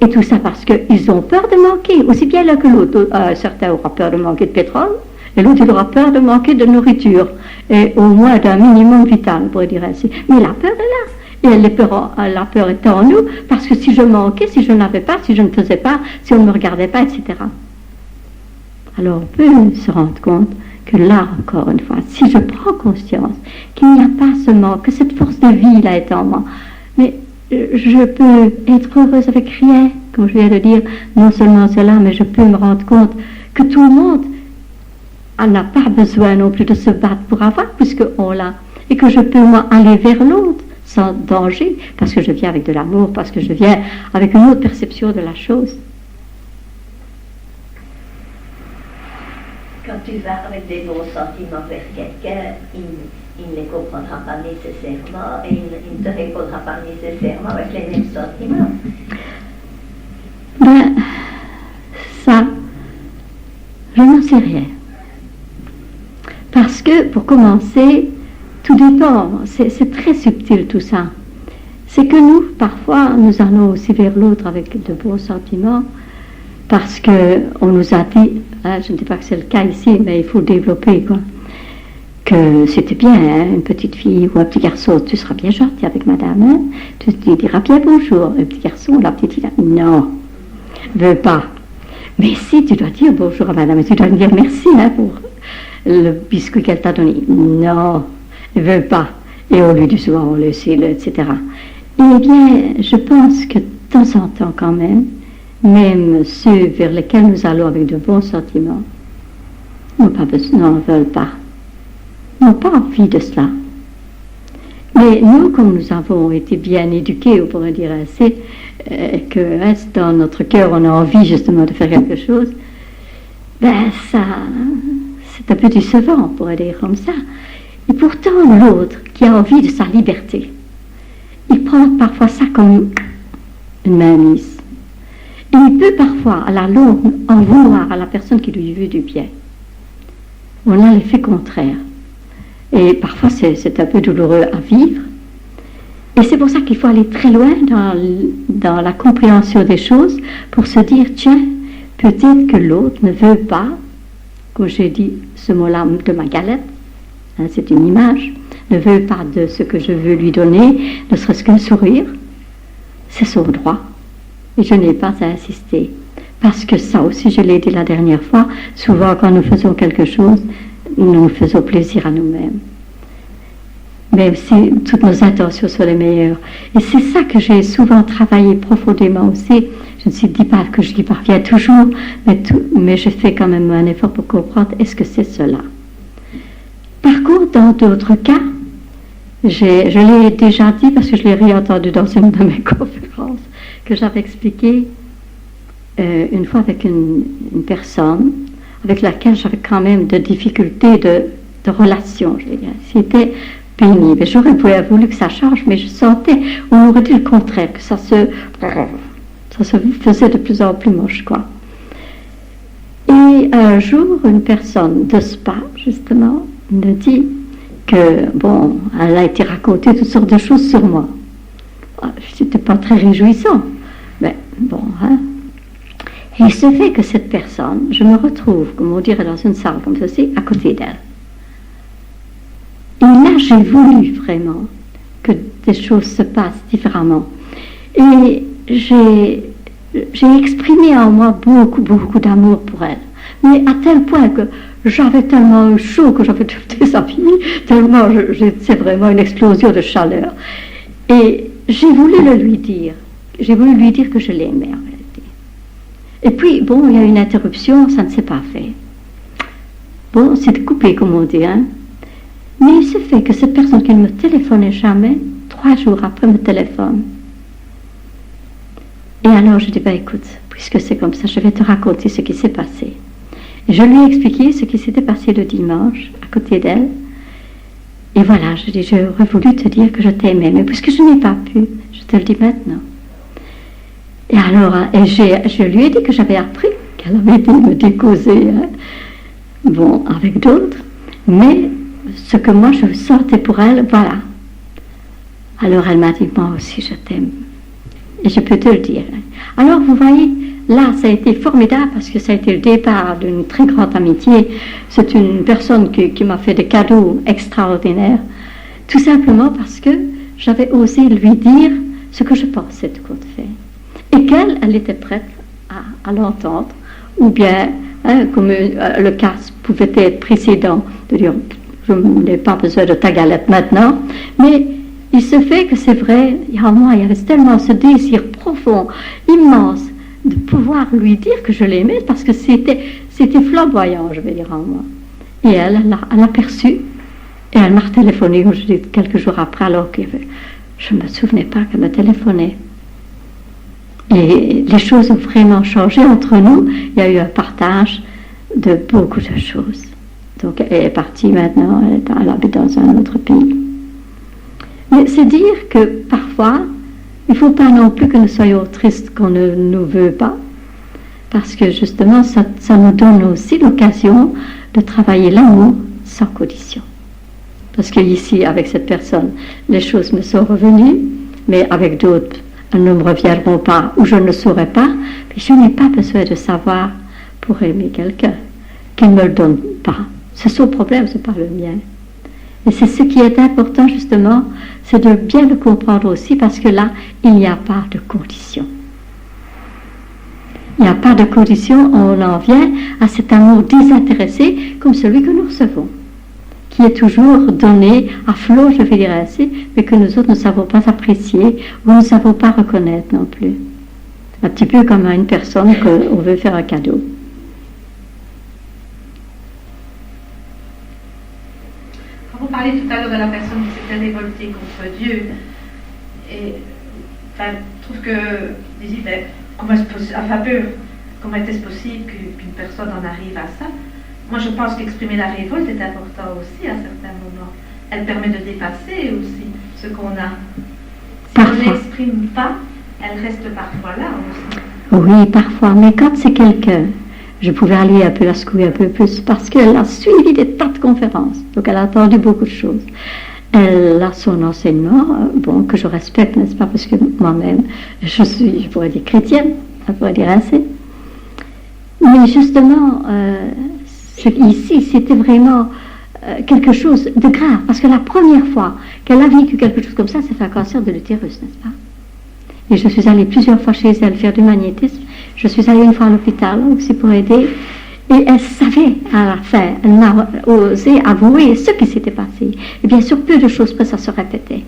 Et tout ça parce qu'ils ont peur de manquer, aussi bien l'un que l'autre. Certains auront peur de manquer de pétrole, et l'autre il aura peur de manquer de nourriture, et au moins d'un minimum vital, on pourrait dire ainsi. Mais la peur est là. Et la peur est en nous, parce que si je manquais, si je n'avais pas, si je ne faisais pas, si on ne me regardait pas, etc. Alors on peut se rendre compte que là, encore une fois, si je prends conscience qu'il n'y a pas ce manque, que cette force de vie là est en moi, mais je peux être heureuse avec rien, comme je viens de dire, non seulement cela, mais je peux me rendre compte que tout le monde n'a pas besoin non plus de se battre pour avoir, puisqu'on l'a, et que je peux moi aller vers l'autre sans danger, parce que je viens avec de l'amour, parce que je viens avec une autre perception de la chose. Quand tu vas avec des bons sentiments vers quelqu'un, il ne les comprendra pas nécessairement et il ne te répondra pas nécessairement avec les mêmes sentiments. Ben, ça, je n'en sais rien. Parce que, pour commencer, tout dépend, c'est très subtil tout ça. C'est que nous, parfois, nous allons aussi vers l'autre avec de bons sentiments, parce qu'on nous a dit, hein, je ne dis pas que c'est le cas ici, mais il faut développer, quoi, que c'était bien, hein, une petite fille ou un petit garçon, tu seras bien gentil avec madame, hein, tu diras bien bonjour. Un petit garçon, la petite fille, non, ne veut pas. Mais si, tu dois dire bonjour à madame, et tu dois me dire merci hein, pour le biscuit qu'elle t'a donné. Non, ne veut pas. Et on lui dit souvent, on le sait, etc. Eh bien, je pense que de temps en temps, quand même ceux vers lesquels nous allons avec de bons sentiments, n'en veulent pas, n'ont pas envie de cela. Mais nous, comme nous avons été bien éduqués, on pourrait dire ainsi, que dans notre cœur, on a envie justement de faire quelque chose, ben ça, c'est un peu décevant, on pourrait dire comme ça. Et pourtant, l'autre, qui a envie de sa liberté, il prend parfois ça comme une mainmise. Et il peut parfois, à la longue, en vouloir à la personne qui lui veut du bien. On a l'effet contraire. Et parfois, c'est un peu douloureux à vivre. Et c'est pour ça qu'il faut aller très loin dans la compréhension des choses pour se dire, tiens, peut-être que l'autre ne veut pas, comme j'ai dit ce mot-là de ma galette, hein, c'est une image, ne veut pas de ce que je veux lui donner, ne serait-ce qu'un sourire. C'est son droit. Et je n'ai pas à insister. Parce que ça aussi, je l'ai dit la dernière fois, souvent quand nous faisons quelque chose, nous faisons plaisir à nous-mêmes. Même si toutes nos intentions sont les meilleures. Et c'est ça que j'ai souvent travaillé profondément aussi. Je ne dis pas que j'y parviens toujours, mais je fais quand même un effort pour comprendre est-ce que c'est cela. Par contre, dans d'autres cas, je l'ai déjà dit parce que je l'ai réentendu dans une de mes conférences, que j'avais expliqué une fois avec une personne avec laquelle j'avais quand même de difficultés de relation. C'était pénible. J'aurais voulu que ça change, mais je sentais, on aurait dit le contraire, que ça se faisait de plus en plus moche, quoi. Et un jour, une personne de Spa, justement, me dit que, bon, elle a été racontée toutes sortes de choses sur moi. C'était pas très réjouissant, mais bon, hein. Et il se fait que cette personne, je me retrouve, comme on dirait, dans une salle comme ceci, à côté d'elle. Et là, j'ai voulu vraiment que des choses se passent différemment. Et j'ai exprimé en moi beaucoup, beaucoup d'amour pour elle. Mais à tel point que j'avais tellement chaud que j'avais tout déshabillé, tellement c'est vraiment une explosion de chaleur. Et j'ai voulu le lui dire. J'ai voulu lui dire que je l'aimais en réalité. Et puis, bon, il y a une interruption, ça ne s'est pas fait. Bon, c'est coupé, comme on dit, hein. Mais il se fait que cette personne qui ne me téléphonait jamais, 3 jours après me téléphone. Et alors je dis, ben écoute, puisque c'est comme ça, je vais te raconter ce qui s'est passé. Et je lui ai expliqué ce qui s'était passé le dimanche, à côté d'elle. Et voilà, je dis, j'aurais voulu te dire que je t'aimais, mais puisque je n'ai pas pu, je te le dis maintenant. Et alors, je lui ai dit que j'avais appris qu'elle avait pu me décauser, hein, bon, avec d'autres, mais ce que moi je sentais pour elle, voilà. Alors elle m'a dit, moi aussi je t'aime. Et je peux te le dire. Alors, vous voyez, là, ça a été formidable parce que ça a été le départ d'une très grande amitié. C'est une personne qui m'a fait des cadeaux extraordinaires, tout simplement parce que j'avais osé lui dire ce que je pensais de Kurt Weill. Et qu'elle, elle était prête à l'entendre, ou bien, comme le cas pouvait être précédent, de dire, je n'ai pas besoin de ta galette maintenant, mais il se fait que c'est vrai, en moi, il y avait tellement ce désir profond, immense, de pouvoir lui dire que je l'aimais, parce que c'était flamboyant, je vais dire, en moi. Et elle a perçu, et elle m'a téléphoné, quelques jours après, alors que je ne me souvenais pas qu'elle me téléphonait. Et les choses ont vraiment changé entre nous. Il y a eu un partage de beaucoup de choses. Donc elle est partie maintenant, elle habite dans un autre pays. Mais c'est dire que parfois, il ne faut pas non plus que nous soyons tristes qu'on ne nous veut pas, parce que justement, ça nous donne aussi l'occasion de travailler l'amour sans condition. Parce que ici, avec cette personne, les choses me sont revenues, mais avec d'autres, elles ne me reviendront pas, ou je ne saurais pas, mais je n'ai pas besoin de savoir pour aimer quelqu'un, qu'il ne me le donne pas. C'est son problème, ce n'est pas le mien. Et c'est ce qui est important, justement, c'est de bien le comprendre aussi, parce que là, il n'y a pas de condition. Il n'y a pas de condition, on en vient à cet amour désintéressé, comme celui que nous recevons, qui est toujours donné à flot, je vais dire ainsi, mais que nous autres ne savons pas apprécier, ou ne savons pas reconnaître non plus. Un petit peu comme à une personne qu'on veut faire un cadeau. Vous parlez tout à l'heure de la personne qui s'était révoltée contre Dieu, et je trouve que, comment était-ce possible qu'une personne en arrive à ça? Moi, je pense qu'exprimer la révolte est important aussi à certains moments. Elle permet de dépasser aussi ce qu'on a. Si on ne l'exprime pas, elle reste parfois là aussi. Oui, parfois, mais quand c'est quelqu'un, je pouvais aller un peu la secouer un peu plus, parce qu'elle a suivi des tas de conférences, donc elle a entendu beaucoup de choses. Elle a son enseignement, bon, que je respecte, n'est-ce pas, parce que moi-même, je pourrais dire chrétienne, ça pourrait dire ainsi. Mais justement, ici, c'était vraiment quelque chose de grave, parce que la première fois qu'elle a vécu quelque chose comme ça, c'est un cancer de l'utérus, n'est-ce pas? Et je suis allée plusieurs fois chez elle faire du magnétisme. Je suis allée une fois à l'hôpital aussi pour aider. Et elle savait à la fin, elle m'a osé avouer ce qui s'était passé. Et bien sûr, peu de choses près, ça se répétait.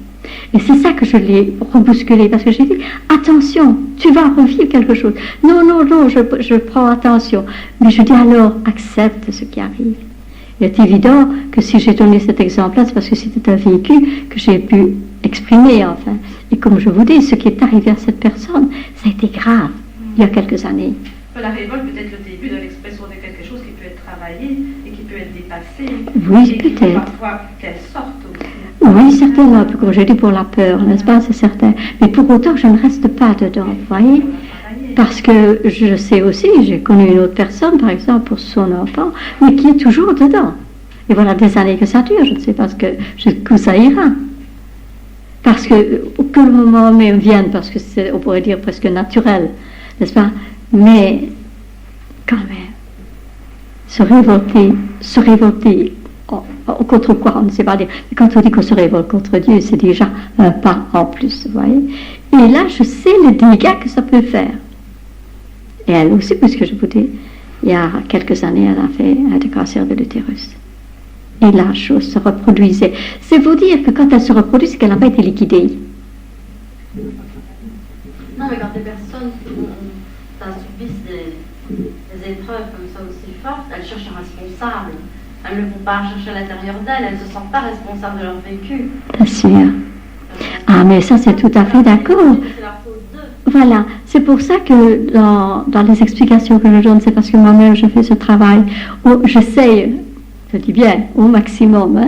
Et c'est ça que je l'ai rebousculé, parce que j'ai dit, attention, tu vas revivre quelque chose. Non, je prends attention. Mais je dis alors, accepte ce qui arrive. Il est évident que si j'ai donné cet exemple-là, c'est parce que c'était un vécu que j'ai pu exprimer, enfin. Et comme je vous dis, ce qui est arrivé à cette personne, ça a été grave, il y a quelques années. La révolte peut être le début de l'expression de quelque chose qui peut être travaillé et qui peut être dépassé. Oui, et peut-être. Parfois qu'elle sorte aussi. Oui, certainement, comme je dis, pour la peur, n'est-ce pas, c'est certain. Mais pour autant, je ne reste pas dedans, vous voyez. Parce que je sais aussi, j'ai connu une autre personne, par exemple, pour son enfant, mais qui est toujours dedans. Et voilà des années que ça dure, je ne sais pas jusqu'où ça ira. Parce que le moment même vienne, parce que c'est, on pourrait dire, presque naturel, n'est-ce pas? Mais, quand même, se révolter, contre quoi, on ne sait pas dire. Mais quand on dit qu'on se révolte contre Dieu, c'est déjà un pas en plus, vous voyez. Et là, je sais les dégâts que ça peut faire. Et elle aussi, puisque je vous dis, il y a quelques années, elle a fait un cancer de l'utérus. Et la chose se reproduisait. C'est vous dire que quand elle se reproduit, c'est qu'elle n'a pas été liquidée. Non, mais quand des personnes subissent des épreuves comme ça aussi fortes, elles cherchent un responsable. Elles ne vont pas chercher à l'intérieur d'elles, elles ne se sentent pas responsables de leur vécu. Bien sûr. Ah, mais ça, c'est tout à fait d'accord. C'est la faute d'eux. Voilà, c'est pour ça que dans les explications que je donne, c'est parce que moi-même, je fais ce travail où j'essaye, je dis bien, au maximum,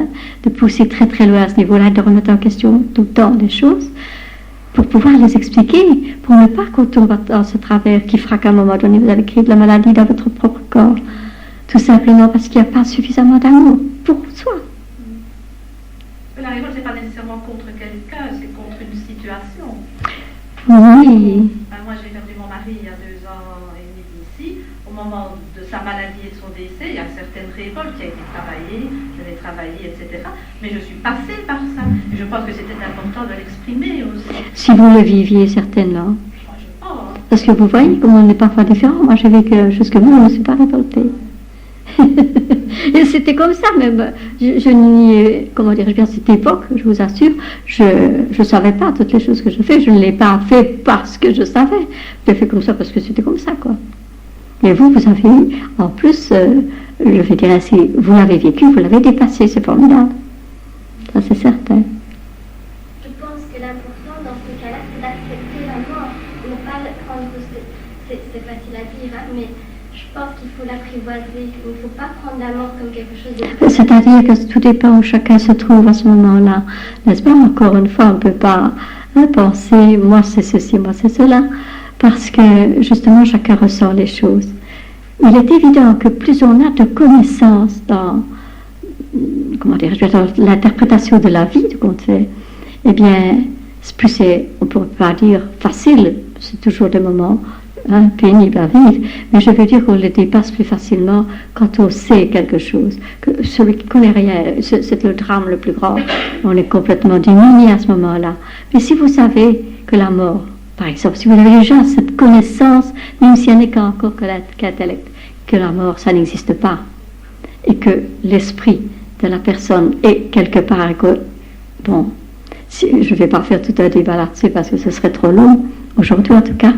de pousser très très loin à ce niveau-là, de remettre en question tout le temps des choses, pour pouvoir les expliquer, pour ne pas qu'on tombe dans ce travers qui fera qu'à un moment donné, vous allez créer de la maladie dans votre propre corps. Tout simplement parce qu'il n'y a pas suffisamment d'amour pour soi. La révolte, ce n'est pas nécessairement contre quelqu'un, c'est contre une situation. Oui. Moi, j'ai perdu mon mari il y a 2 ans et demi d'ici. Au moment de sa maladie et de son décès, il y a certaines révoltes qui ont été travaillées, je l'ai travaillé, etc. Mais je suis passée par ça. Et je pense que c'était important de l'exprimer aussi. Si vous le viviez, certainement. Moi, je pense. Parce que vous voyez comment on est parfois différent. Moi, j'ai vécu jusque vous, je ne me suis pas révoltée. Et c'était comme ça même. Je n'y, comment dire, à cette époque, je vous assure, je ne savais pas toutes les choses que je fais. Je ne l'ai pas fait parce que je savais. Je l'ai fait comme ça parce que c'était comme ça, quoi. Et vous avez, en plus, je vais dire ainsi, vous l'avez vécu, vous l'avez dépassé, c'est formidable. Ça, c'est certain. Je pense que l'important dans ce cas-là, c'est d'accepter la mort, ne pas le prendre, c'est facile à dire, hein, mais je pense qu'il faut l'apprivoiser. Il ne faut pas prendre la mort comme quelque chose de... C'est-à-dire que tout dépend où chacun se trouve à ce moment-là. N'est-ce pas? Encore une fois, on ne peut pas penser, moi c'est ceci, moi c'est cela, parce que justement chacun ressent les choses. Il est évident que plus on a de connaissances dans, comment dire, dans l'interprétation de la vie qu'on fait, eh bien, plus c'est, on ne peut pas dire facile, c'est toujours des moments pénibles à vivre, mais je veux dire qu'on les dépasse plus facilement quand on sait quelque chose. Que celui qui ne connaît rien, c'est le drame le plus grand, on est complètement diminué à ce moment-là. Mais si vous savez que la mort, par exemple, si vous avez déjà cette connaissance, même si elle n'est qu'encore qu'intellect, que la mort, ça n'existe pas, et que l'esprit de la personne est quelque part, et que, bon, je ne vais pas faire tout un débat là-dessus parce que ce serait trop long, aujourd'hui en tout cas,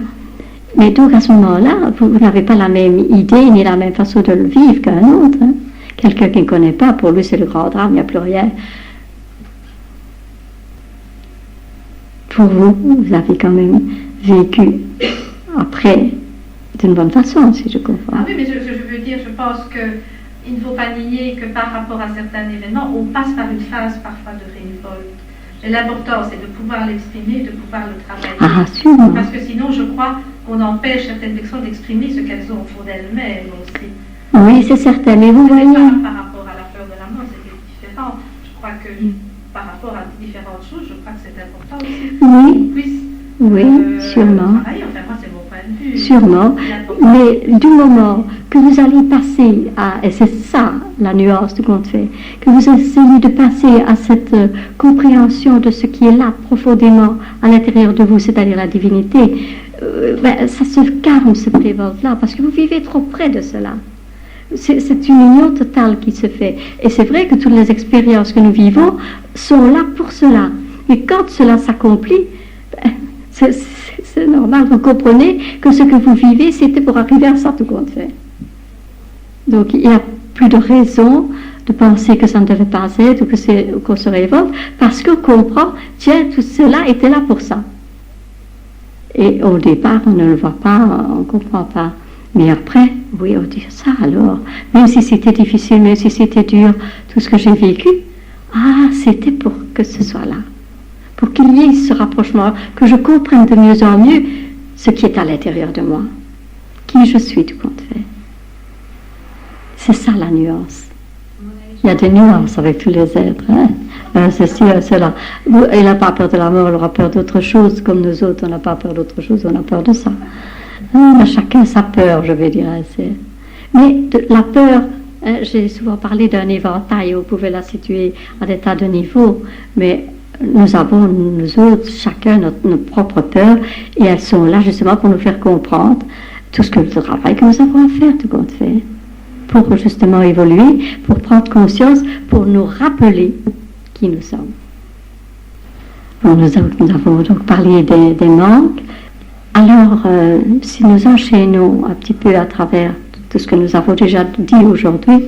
mais donc à ce moment-là, vous n'avez pas la même idée ni la même façon de le vivre qu'un autre. Hein. Quelqu'un qui ne connaît pas, pour lui c'est le grand drame, il n'y a plus rien. Pour vous, vous avez quand même vécu après d'une bonne façon, si je comprends. Ah oui, mais je veux dire, je pense qu'il ne faut pas nier que par rapport à certains événements, on passe par une phase parfois de révolte. Et l'important, c'est de pouvoir l'exprimer, de pouvoir le travailler. Ah, sûrement. Parce que sinon, je crois qu'on empêche certaines personnes d'exprimer ce qu'elles ont au fond d'elles-mêmes aussi. Oui, c'est certain, mais vous voyez... Par rapport à la peur de la mort, c'est différent. Je crois que par rapport à différentes choses, je crois que c'est important aussi qu'on puisse sûrement. travailler. Enfin, moi, c'est mon point de vue. Sûrement, mais du moment que vous allez passer à, et c'est ça la nuance du conte fait, que vous essayez de passer à cette compréhension de ce qui est là profondément à l'intérieur de vous, c'est-à-dire la divinité, ça se calme cette révolte-là, parce que vous vivez trop près de cela. C'est une union totale qui se fait. Et c'est vrai que toutes les expériences que nous vivons sont là pour cela. Et quand cela s'accomplit, c'est normal, vous comprenez que ce que vous vivez, c'était pour arriver à ça, tout compte fait. Donc il n'y a plus de raison de penser que ça ne devait pas être ou qu'on se révolte, parce qu'on comprend, tiens, tout cela était là pour ça. Et au départ, on ne le voit pas, on ne comprend pas. Mais après, oui, on dit ça alors. Même si c'était difficile, même si c'était dur, tout ce que j'ai vécu, c'était pour que ce soit là. Pour qu'il y ait ce rapprochement, que je comprenne de mieux en mieux ce qui est à l'intérieur de moi. Qui je suis, tout compte fait. C'est ça la nuance. Il y a des nuances avec tous les êtres. Hein? Ceci, cela. Il n'a pas peur de la mort, il aura peur d'autre chose. Comme nous autres, on n'a pas peur d'autre chose, on a peur de ça. On a chacun sa peur, je vais dire ainsi. Mais la peur, j'ai souvent parlé d'un éventail, vous pouvez la situer à des tas de niveaux, mais nous avons, nous autres, chacun notre propre peur, et elles sont là justement pour nous faire comprendre tout ce que le travail que nous avons à faire, tout compte fait, pour justement évoluer, pour prendre conscience, pour nous rappeler qui nous sommes. Bon, nous avons donc parlé des manques. Alors, si nous enchaînons un petit peu à travers tout ce que nous avons déjà dit aujourd'hui,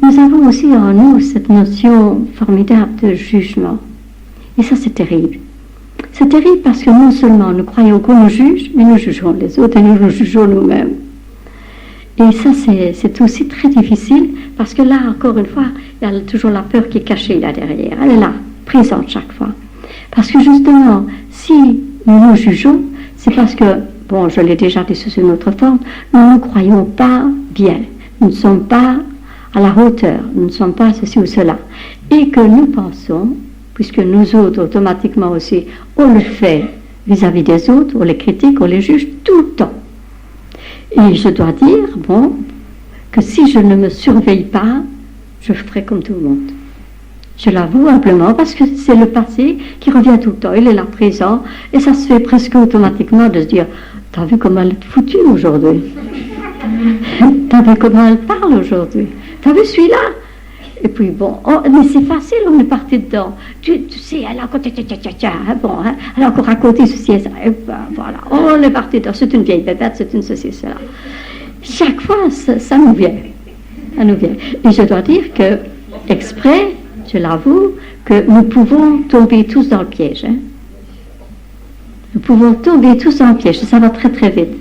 nous avons aussi en nous cette notion formidable de jugement. Et ça, c'est terrible. C'est terrible parce que non seulement nous croyons qu'on nous juge, mais nous jugeons les autres et nous nous jugeons nous-mêmes. Et ça, c'est aussi très difficile parce que là, encore une fois, il y a toujours la peur qui est cachée là derrière. Elle est là, présente chaque fois. Parce que justement, si nous nous jugeons, c'est parce que, bon, je l'ai déjà dit sous une autre forme, nous ne croyons pas bien. Nous ne sommes pas à la hauteur, nous ne sommes pas ceci ou cela. Et que nous pensons, puisque nous autres, automatiquement aussi, on le fait vis-à-vis des autres, on les critique, on les juge tout le temps. Et je dois dire, bon, que si je ne me surveille pas, je ferai comme tout le monde. Je l'avoue humblement parce que c'est le passé qui revient tout le temps, il est là présent, et ça se fait presque automatiquement de se dire, t'as vu comment elle est foutue aujourd'hui? T'as vu comment elle parle aujourd'hui? T'as vu celui-là? Et puis bon, mais c'est facile, on est parti dedans. Tu sais, elle a raconté, elle a encore raconté ceci et ça. Et ben, voilà, on est parti dedans. C'est une vieille bébête, c'est une ceci, cela. Chaque fois, ça nous vient. Ça nous vient. Et je dois dire que, exprès, je l'avoue, que nous pouvons tomber tous dans le piège. Hein. Nous pouvons tomber tous dans le piège. Ça va très très vite.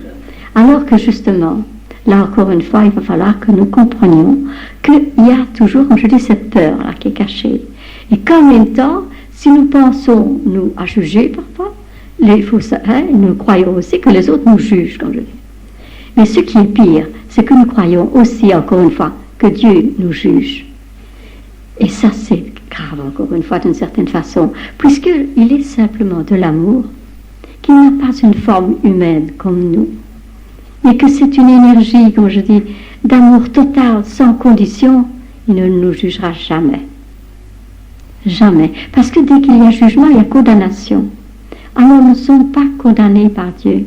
Alors que justement, là encore une fois, il va falloir que nous comprenions qu'il y a toujours, comme je dis, cette peur-là qui est cachée. Et qu'en même temps, si nous pensons nous à juger parfois, nous croyons aussi que les autres nous jugent, comme je dis. Mais ce qui est pire, c'est que nous croyons aussi, encore une fois, que Dieu nous juge. Et ça, c'est grave, encore une fois, d'une certaine façon, puisqu'il est simplement de l'amour, qui n'a pas une forme humaine comme nous, et que c'est une énergie, comme je dis, d'amour total, sans condition. Il ne nous jugera jamais. Jamais. Parce que dès qu'il y a jugement, il y a condamnation. Alors nous ne sommes pas condamnés par Dieu.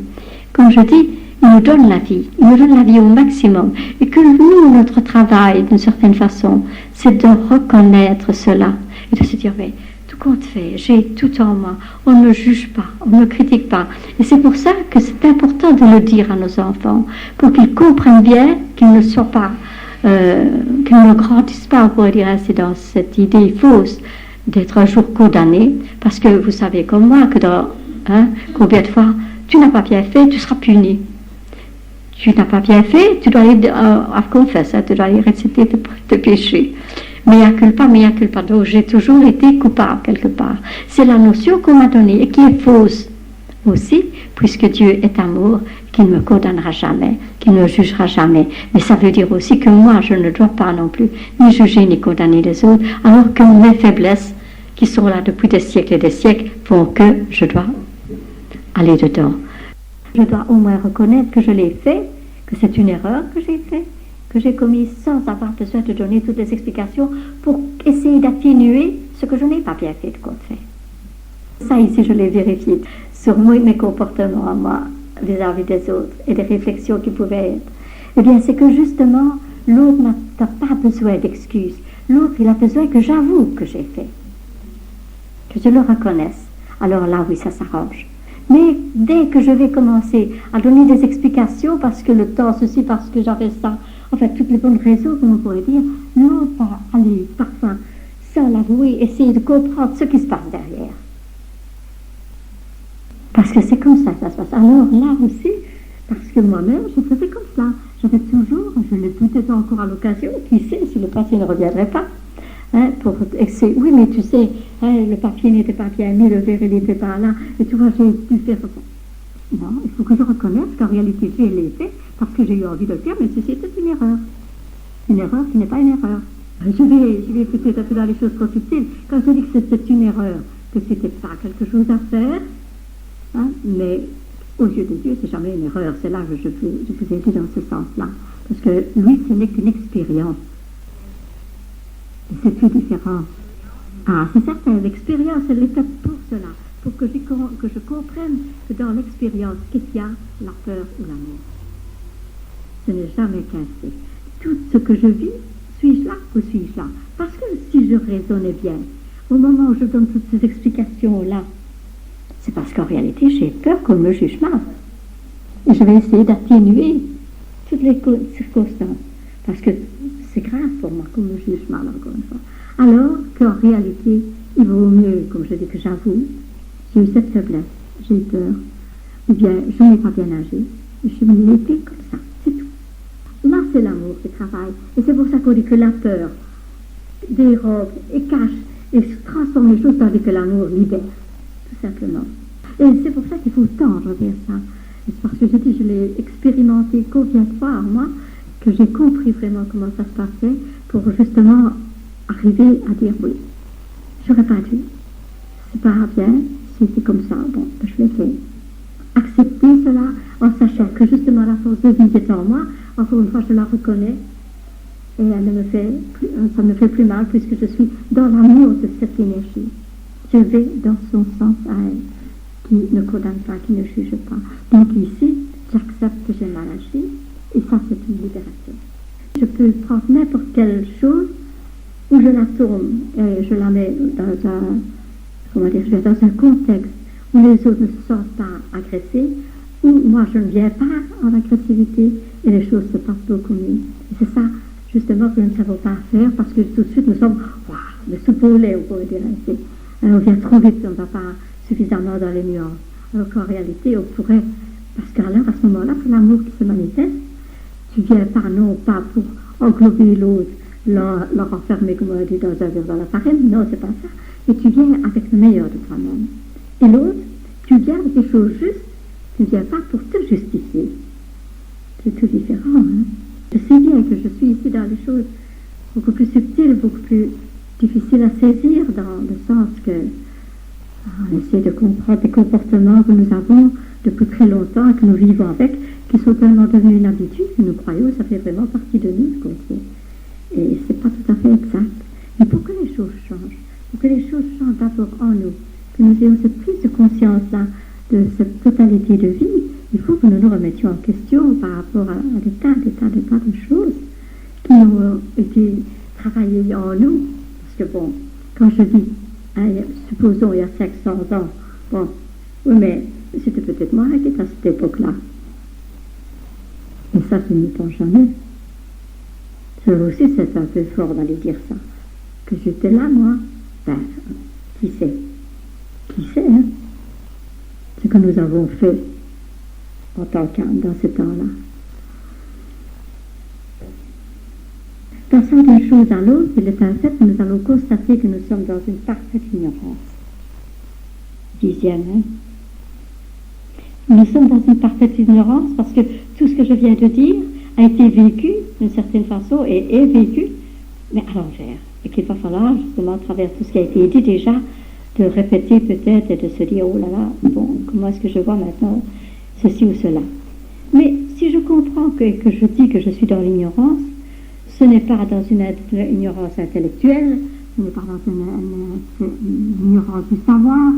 Comme je dis, il nous donne la vie. Il nous donne la vie au maximum. Et que nous, notre travail, d'une certaine façon, c'est de reconnaître cela. Et de se dire, mais tout compte fait, j'ai tout en moi. On ne juge pas, on ne critique pas. Et c'est pour ça que c'est important de le dire à nos enfants, pour qu'ils comprennent bien, qu'ils ne soient pas, qu'ils ne grandissent pas, on pourrait dire ainsi, dans cette idée fausse d'être un jour condamné, parce que vous savez comme moi que combien de fois tu n'as pas bien fait, tu seras puni. Tu n'as pas bien fait, tu dois aller à confesser, tu dois aller réciter tes péchés. Mea culpa, donc j'ai toujours été coupable quelque part. C'est la notion qu'on m'a donnée et qui est fausse aussi, puisque Dieu est amour, qui ne me condamnera jamais, qui ne me jugera jamais. Mais ça veut dire aussi que moi, je ne dois pas non plus ni juger ni condamner les autres, alors que mes faiblesses, qui sont là depuis des siècles et des siècles, font que je dois aller dedans. Je dois au moins reconnaître que je l'ai fait, que c'est une erreur que j'ai faite, que j'ai commise sans avoir besoin de donner toutes les explications pour essayer d'atténuer ce que je n'ai pas bien fait de compte fait. Ça ici, je l'ai vérifié sur mes comportements à moi vis-à-vis des autres et des réflexions qui pouvaient être. Eh bien, c'est que justement, l'autre n'a pas besoin d'excuses. L'autre, il a besoin que j'avoue que j'ai fait, que je le reconnaisse. Alors là, oui, ça s'arrange. Mais dès que je vais commencer à donner des explications, parce que le temps, ceci, parce que j'avais ça, en fait, toutes les bonnes raisons, comme on pourrait dire, l'autre va aller, parfois, sans l'avouer, essayer de comprendre ce qui se passe derrière. Parce que c'est comme ça que ça se passe. Alors là aussi, parce que moi-même, je faisais comme ça. J'avais toujours, je l'ai peut-être encore à l'occasion, qui sait si le passé ne reviendrait pas. Oui, mais tu sais, le papier n'était pas bien mis, le verre n'était pas là, et tu vois, j'ai dû faire ça. Non, il faut que je reconnaisse qu'en réalité, je l'ai fait parce que j'ai eu envie de le faire, mais ceci était une erreur. Une erreur qui n'est pas une erreur. Je vais peut-être un peu dans les choses trop subtiles. Quand je dis que c'était une erreur, que c'était pas quelque chose à faire, mais aux yeux de Dieu, c'est jamais une erreur. C'est là que je vous ai dit dans ce sens-là. Parce que lui, ce n'est qu'une expérience. Et c'est tout différent. Ah, c'est certain, l'expérience, elle est faite pour cela, pour que je comprenne que dans l'expérience, qu'est-ce qu'il y a, la peur ou l'amour. Ce n'est jamais qu'ainsi. Tout ce que je vis, suis-je là ou suis-je là? Parce que si je raisonnais bien, au moment où je donne toutes ces explications-là, c'est parce qu'en réalité, j'ai peur qu'on me juge mal. Et je vais essayer d'atténuer toutes les circonstances. Parce que c'est grave pour moi qu'on me juge mal, encore une fois. Alors qu'en réalité, il vaut mieux, comme je dis, que j'avoue, j'ai eu cette faiblesse, j'ai eu peur, ou bien je n'ai pas bien agi, je me l'ai fait comme ça, c'est tout. Là, c'est l'amour qui travaille. Et c'est pour ça qu'on dit que la peur dérobe et cache et transforme les choses, tandis que l'amour libère, tout simplement. Et c'est pour ça qu'il faut tendre vers ça. Et c'est parce que je l'ai expérimenté combien de fois en moi, que j'ai compris vraiment comment ça se passait, pour justement arriver à dire oui, j'aurais pas dû, c'est pas bien, c'est comme ça, bon, je vais faire. Accepter cela en sachant que justement la force de vie qui est en moi, encore une fois, je la reconnais et ça me fait plus mal puisque je suis dans l'amour de cette énergie. Je vais dans son sens à elle, qui ne condamne pas, qui ne juge pas. Donc ici, j'accepte que j'ai mal agi et ça, c'est une libération. Je peux prendre n'importe quelle chose où je la tourne et je la mets dans un contexte où les autres ne se sentent pas agressés, où moi je ne viens pas en agressivité et les choses se passent beaucoup mieux. Et c'est ça, justement, que nous ne savons pas faire parce que tout de suite nous sommes, le soupe au lait, on pourrait dire ainsi. Alors on vient trop vite, on ne va pas suffisamment dans les nuances. Alors qu'en réalité, on pourrait, parce qu'alors à ce moment-là, c'est l'amour qui se manifeste. Tu viens pas, non pas pour englober l'autre, leur enfermer, comme on a dit, dans un verre dans la farine, non, c'est pas ça. Mais tu viens avec le meilleur de toi-même. Et l'autre, tu viens avec des choses justes, tu ne viens pas pour te justifier. C'est tout différent. Hein? Je sais bien que je suis ici dans des choses beaucoup plus subtiles, beaucoup plus difficiles à saisir, dans le sens que on essaie de comprendre des comportements que nous avons depuis très longtemps et que nous vivons avec, qui sont tellement devenus une habitude que nous croyons que ça fait vraiment partie de nous, ce qu'on fait. Et c'est pas tout à fait exact. Mais pour que les choses changent, pour que les choses changent d'abord en nous, que nous ayons cette prise de conscience-là, de cette totalité de vie, il faut que nous nous remettions en question par rapport à des tas de choses qui ont été travaillées en nous. Parce que bon, quand je dis, hein, supposons il y a 500 ans, bon, oui mais c'était peut-être moi qui étais à cette époque-là. Et ça, je n'y pense jamais. Ça aussi, c'est un peu fort d'aller dire ça. Que j'étais là, moi, ben, qui sait, hein, ce que nous avons fait en tant qu'âme dans ce temps-là. Passant d'une chose à l'autre, il est un fait que nous allons constater que nous sommes dans une parfaite ignorance. Dixième, hein? Nous sommes dans une parfaite ignorance parce que tout ce que je viens de dire a été vécu d'une certaine façon et est vécu, mais à l'envers. Et qu'il va falloir justement, à travers tout ce qui a été dit déjà, de répéter peut-être et de se dire, oh là là, bon, comment est-ce que je vois maintenant ceci ou cela. Mais si je comprends que je dis que je suis dans l'ignorance, ce n'est pas dans une ignorance intellectuelle, ce n'est pas dans une ignorance du savoir,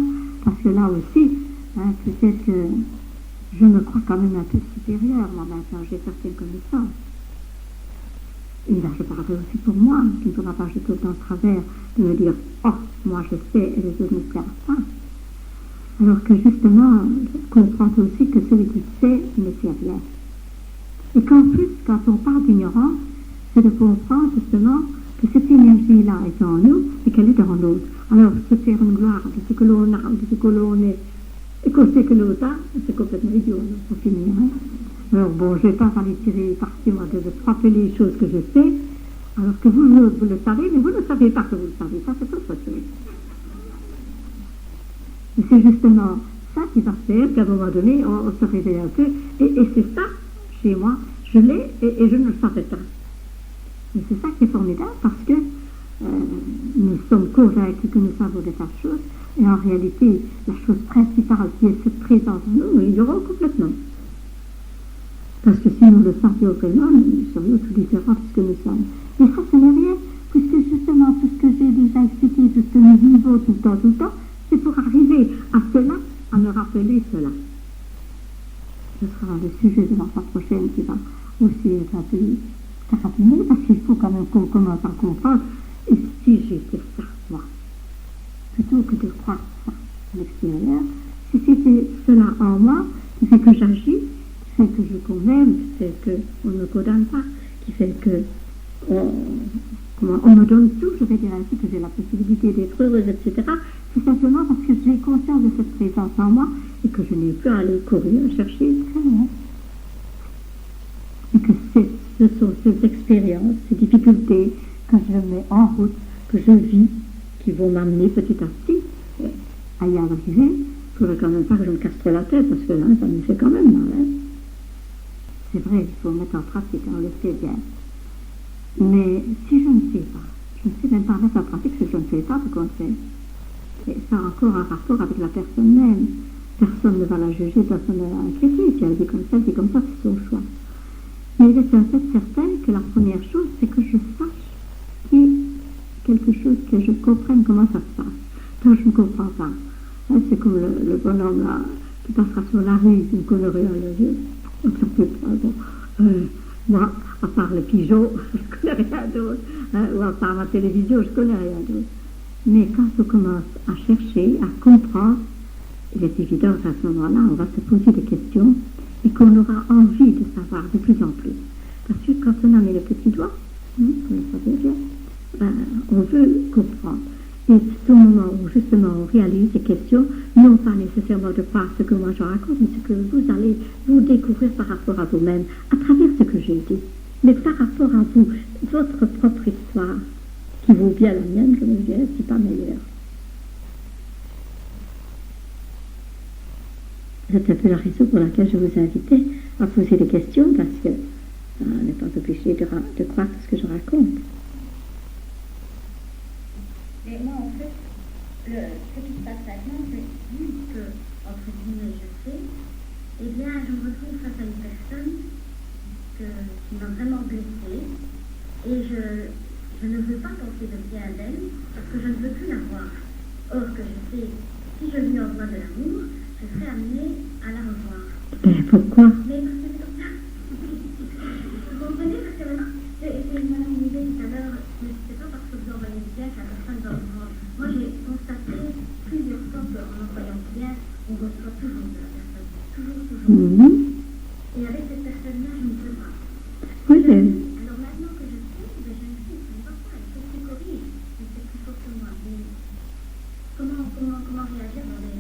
parce que là aussi, hein, peut-être que je me crois quand même un peu supérieure, moi maintenant, j'ai certaines connaissances. Et là, je parlerai aussi pour moi, qui ne faudra pas jeter dans le travers de me dire, oh, moi je sais et les autres ne savent pas. Alors que justement, je comprends aussi que celui qui sait ne sait rien. Et qu'en plus, quand on parle d'ignorance, c'est de comprendre justement que cette énergie-là est en nous et qu'elle est dans l'autre. Alors, se faire une gloire de ce que l'on a, de ce que l'on est, et qu'on sait que l'autre a, c'est complètement idiot, pour finir. Hein. Alors bon, je ne vais pas aller tirer parti, moi, de frapper les choses que je sais, alors que vous le savez, mais vous ne savez pas que vous le savez. Ça, c'est autre chose. Et c'est justement ça qui va faire qu'à un moment donné, on se réveille un peu, et c'est ça, chez moi, je l'ai, et je ne le savais pas. Et c'est ça qui est formidable, parce que nous sommes convaincus que nous savons des tas de choses, et en réalité, la chose principale qui est cette présence en nous, nous l'ignorons complètement. Parce que si nous le savions vraiment, nous serions tout différents de ce que nous sommes. Mais ça, ce n'est rien, puisque justement, tout ce que j'ai déjà expliqué, tout ce que nous vivons tout le temps, c'est pour arriver à cela, à me rappeler cela. Ce sera le sujet de la fois prochaine qui va aussi être un peu carabiné, parce qu'il faut quand même qu'on commence à comprendre. Et si j'étais ça, moi, plutôt que de croire ça à l'extérieur, si c'était cela en moi, qui fait que j'agis, qui fait que je condamne, qui fait qu'on ne me condamne pas, qui fait que on me donne tout, je vais dire ainsi que j'ai la possibilité d'être heureuse, etc. C'est simplement parce que j'ai conscience de cette présence en moi et que je n'ai plus à aller courir, chercher très loin. Et que ce sont ces expériences, ces difficultés que je mets en route, que je vis, qui vont m'amener petit à petit à y arriver. Il ne faudrait quand même pas que je me casse trop la tête, parce que là, ça me fait quand même mal. Hein. C'est vrai, il faut mettre en pratique, on le sait bien. Mais si je ne sais pas, je ne sais même pas mettre en pratique ce que je ne sais pas, ce qu'on fait. Et ça a encore un rapport avec la personne même. Personne ne va la juger, personne ne va l'inquiéter. Si elle dit comme ça, c'est son choix. Mais il est un fait certain que la première chose, c'est que je sache qu'il y ait quelque chose, que je comprenne comment ça se passe. Quand je ne comprends pas, hein, c'est comme le bonhomme là, qui passera sur la rue, qui me collerait à l'œil. Donc ça peut pas. Bon, moi, à part le pigeon, je ne connais rien d'autre. Hein, ou à part la télévision, je ne connais rien d'autre. Mais quand on commence à chercher, à comprendre, il est évident qu'à ce moment-là, on va se poser des questions et qu'on aura envie de savoir de plus en plus. Parce que quand on a mis le petit doigt, comme vous le savez bien, on veut comprendre. Et c'est au moment où justement on réalise ces questions, non pas nécessairement de par ce que moi je raconte, mais ce que vous allez vous découvrir par rapport à vous-même, à travers ce que j'ai dit, mais par rapport à vous, votre propre histoire, qui vaut bien la mienne, je me dis, si pas meilleure. C'est un peu la raison pour laquelle je vous invitais à poser des questions, parce que on n'est pas obligé de croire tout ce que je raconte. Et moi, en fait, ce qui se passe maintenant, c'est vu que, entre guillemets, je sais, eh bien, je me retrouve face à une personne qui m'a vraiment blessée, et je ne veux pas penser de bien d'elle, parce que je ne veux plus la voir. Or, que je sais, si je lui envoie de l'amour, je serai amenée à la revoir. Et pourquoi? Mais parce que c'est comme ça. Vous comprenez? Parce que maintenant, c'est une idée tout à l'heure, mais c'est pas parce que vous envoyez bien que la personne va vous rendre. Moi, j'ai constaté plusieurs fois qu'en envoyant bien, on reçoit toujours de la personne. Toujours. Et avec cette personne-là, je ne peux pas. Oui, Alors maintenant que je sais, je ne sais pas quoi. Il faut que tu corriges. Mais c'est plus fort que moi. Mais comment réagir dans des...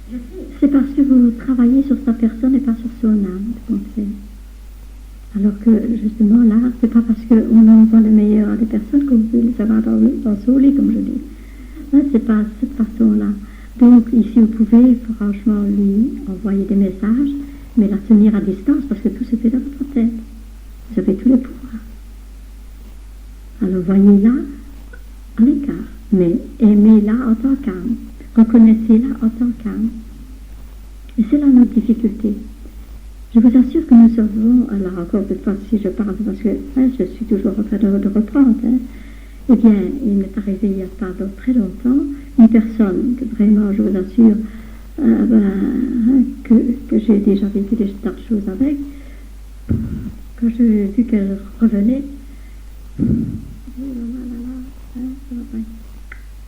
Je sais. c'est parce que vous travaillez sur sa personne et pas sur son âme, pensez. Alors que, justement, là, c'est pas parce qu'on envoie le meilleur à des personnes qu'on peut les avoir dans son lit, comme je dis. Hein, c'est pas cette façon-là. Donc, ici, vous pouvez, franchement, lui envoyer des messages, mais la tenir à distance, parce que tout se fait dans votre tête. Vous avez tous les pouvoirs. Alors, voyez-la à l'écart, mais aimez-la en tant qu'âme. Reconnaissez-la en tant qu'âme. Et c'est là notre difficulté. Je vous assure que nous savons, alors encore une fois, si je parle, parce que je suis toujours en train de reprendre, eh bien, il m'est arrivé il n'y a pas très longtemps, une personne que vraiment, je vous assure, que j'ai déjà vécu des tas de choses avec, quand j'ai vu qu'elle revenait,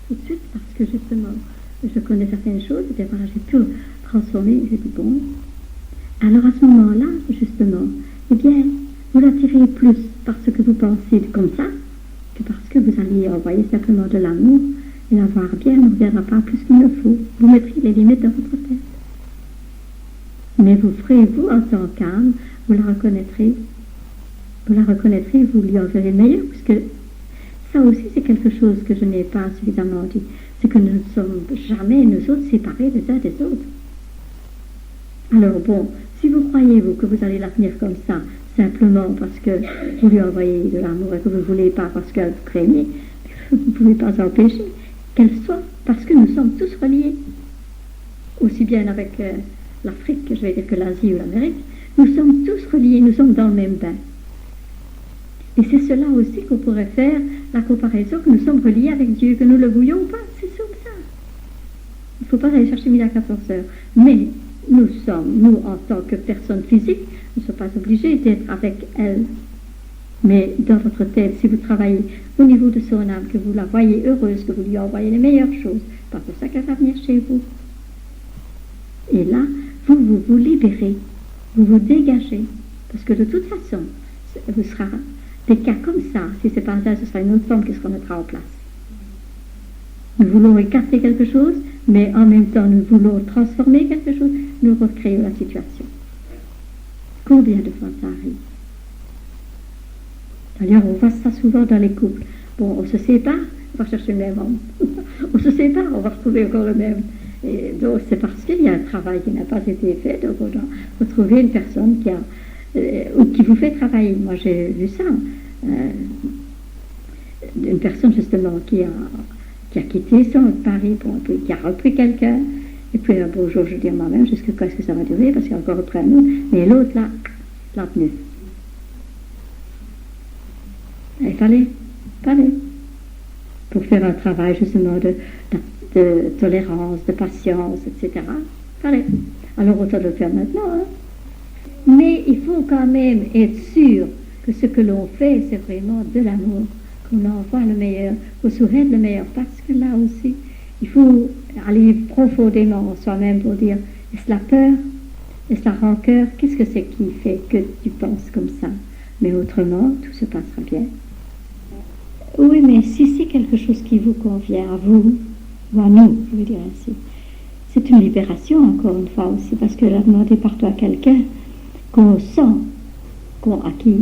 tout de suite, parce que justement, je connais certaines choses, et bien voilà, j'ai pu transformer, j'ai dit bon. Alors à ce moment-là, justement, eh bien, vous l'attirez plus parce que vous pensez comme ça, que parce que vous alliez envoyer simplement de l'amour, et l'avoir bien ne reviendra pas plus qu'il ne faut. Vous mettrez les limites dans votre tête. Mais vous ferez, vous, en tant qu'âme, vous la reconnaîtrez, vous lui enverrez le meilleur, puisque ça aussi c'est quelque chose que je n'ai pas suffisamment dit, c'est que nous ne sommes jamais, nous autres, séparés les uns des autres. Alors bon, si vous croyez, vous, que vous allez la tenir comme ça, simplement parce que vous lui envoyez de l'amour et que vous ne voulez pas parce qu'elle vous craignez, vous ne pouvez pas empêcher qu'elle soit, parce que nous sommes tous reliés. Aussi bien avec l'Afrique, je vais dire que l'Asie ou l'Amérique, nous sommes tous reliés, nous sommes dans le même bain. Et c'est cela aussi qu'on pourrait faire la comparaison, que nous sommes reliés avec Dieu, que nous le voulions ou pas, c'est comme ça. Il ne faut pas aller chercher midi à 14 heures. Mais nous, en tant que personnes physiques, nous ne sommes pas obligés d'être avec elle. Mais dans votre tête, si vous travaillez au niveau de son âme, que vous la voyez heureuse, que vous lui envoyez les meilleures choses, c'est pas pour ça qu'elle va venir chez vous. Et là, vous libérez, vous vous dégagez. Parce que de toute façon, vous sera des cas comme ça. Si c'est pas ça, ce sera une autre forme qui se remettra en place. Nous voulons écarter quelque chose, mais en même temps, nous voulons transformer quelque chose, nous recréons la situation. Combien de fois ça arrive? D'ailleurs, on voit ça souvent dans les couples. Bon, on se sépare, on va chercher le même homme. On se sépare, on va retrouver encore le même. Et donc, c'est parce qu'il y a un travail qui n'a pas été fait, donc on doit retrouver une personne ou qui vous fait travailler. Moi, j'ai vu ça. Une personne, justement, qui qui a quitté son mari, qui a repris quelqu'un, et puis un beau jour je dis à moi-même jusqu'à quand est-ce que ça va durer, parce qu'il a encore repris un autre, mais l'autre là, l'a tenu. Il fallait, pour faire un travail justement de tolérance, de patience, etc. Fallait. Alors autant le faire maintenant. Hein. Mais il faut quand même être sûr que ce que l'on fait, c'est vraiment de l'amour, qu'on envoie le meilleur, qu'on souhaite le meilleur, parce que là aussi, il faut aller profondément en soi-même pour dire, est-ce la peur, est-ce la rancœur, qu'est-ce que c'est qui fait que tu penses comme ça? Mais autrement, tout se passera bien. Oui, mais si c'est quelque chose qui vous convient à vous, ou à nous, je veux dire ainsi, c'est une libération encore une fois aussi, parce que la demander partout à quelqu'un qu'on sent, à qui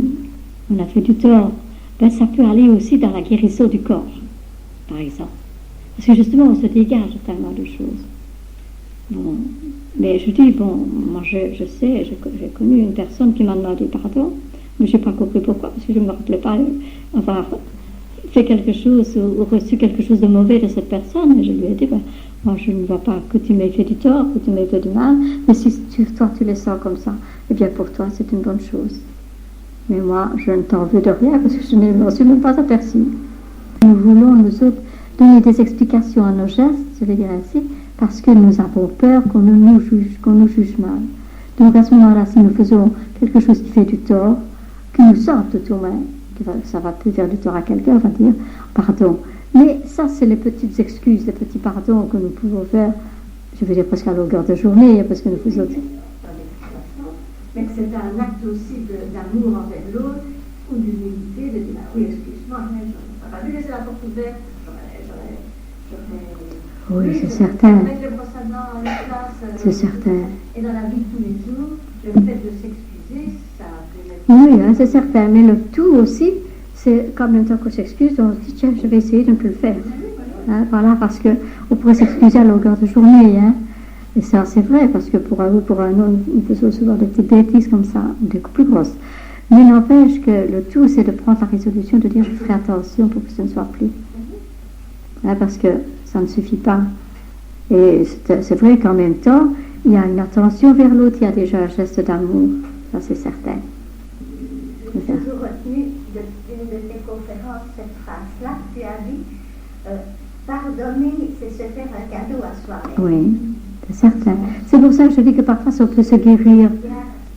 on a fait du tort, ben ça peut aller aussi dans la guérison du corps, par exemple. Parce que justement, on se dégage tellement de choses. Bon, mais je dis, bon, moi je sais, j'ai connu une personne qui m'a demandé pardon, mais je n'ai pas compris pourquoi, parce que je ne me rappelais pas avoir fait quelque chose ou reçu quelque chose de mauvais de cette personne. Et je lui ai dit, ben, moi je ne vois pas que tu m'aies fait du tort, que tu m'aies fait du mal, mais si toi tu le sens comme ça, eh bien pour toi c'est une bonne chose. Mais moi je ne t'en veux de rien parce que je ne m'en suis même pas aperçue. Nous voulons nous autres donner des explications à nos gestes, je vais dire ainsi, parce que nous avons peur qu'on nous juge mal. Donc à ce moment-là, si nous faisons quelque chose qui fait du tort, que nous sorte tout au moins, ça va plus faire du tort à quelqu'un, on va dire pardon. Mais ça, c'est les petites excuses, les petits pardons que nous pouvons faire, je veux dire presque à longueur de journée, parce que nous faisons... Mais que c'est un acte aussi d'amour envers l'autre, ou d'humilité, de dire, oui, excuse-moi, je n'ai pas dû laisser la porte ouverte, oui, c'est certain. Mettre les brosses à dents à la place, c'est certain. Et dans la vie de tous les jours, le fait de s'excuser, ça peut mettre... Oui, hein, c'est certain, mais le tout aussi, c'est qu'en même temps qu'on s'excuse, on se dit, tiens, je vais essayer de ne plus le faire. Hein, voilà, parce qu'on pourrait s'excuser à longueur de journée. Hein. Et ça, c'est vrai, parce que pour un homme, il peut souvent des petites bêtises comme ça, des plus grosses. Mais n'empêche que le tout, c'est de prendre la résolution de dire, je ferai attention pour que ce ne soit plus. Hein, parce que ça ne suffit pas. Et c'est vrai qu'en même temps, il y a une attention vers l'autre, il y a déjà un geste d'amour. Ça, c'est certain. J'ai toujours retenu d'une de tes conférences cette phrase-là, tu as dit pardonner, c'est se faire un cadeau à soi-même. Oui, c'est certain. C'est pour ça que je dis que parfois ça peut se guérir.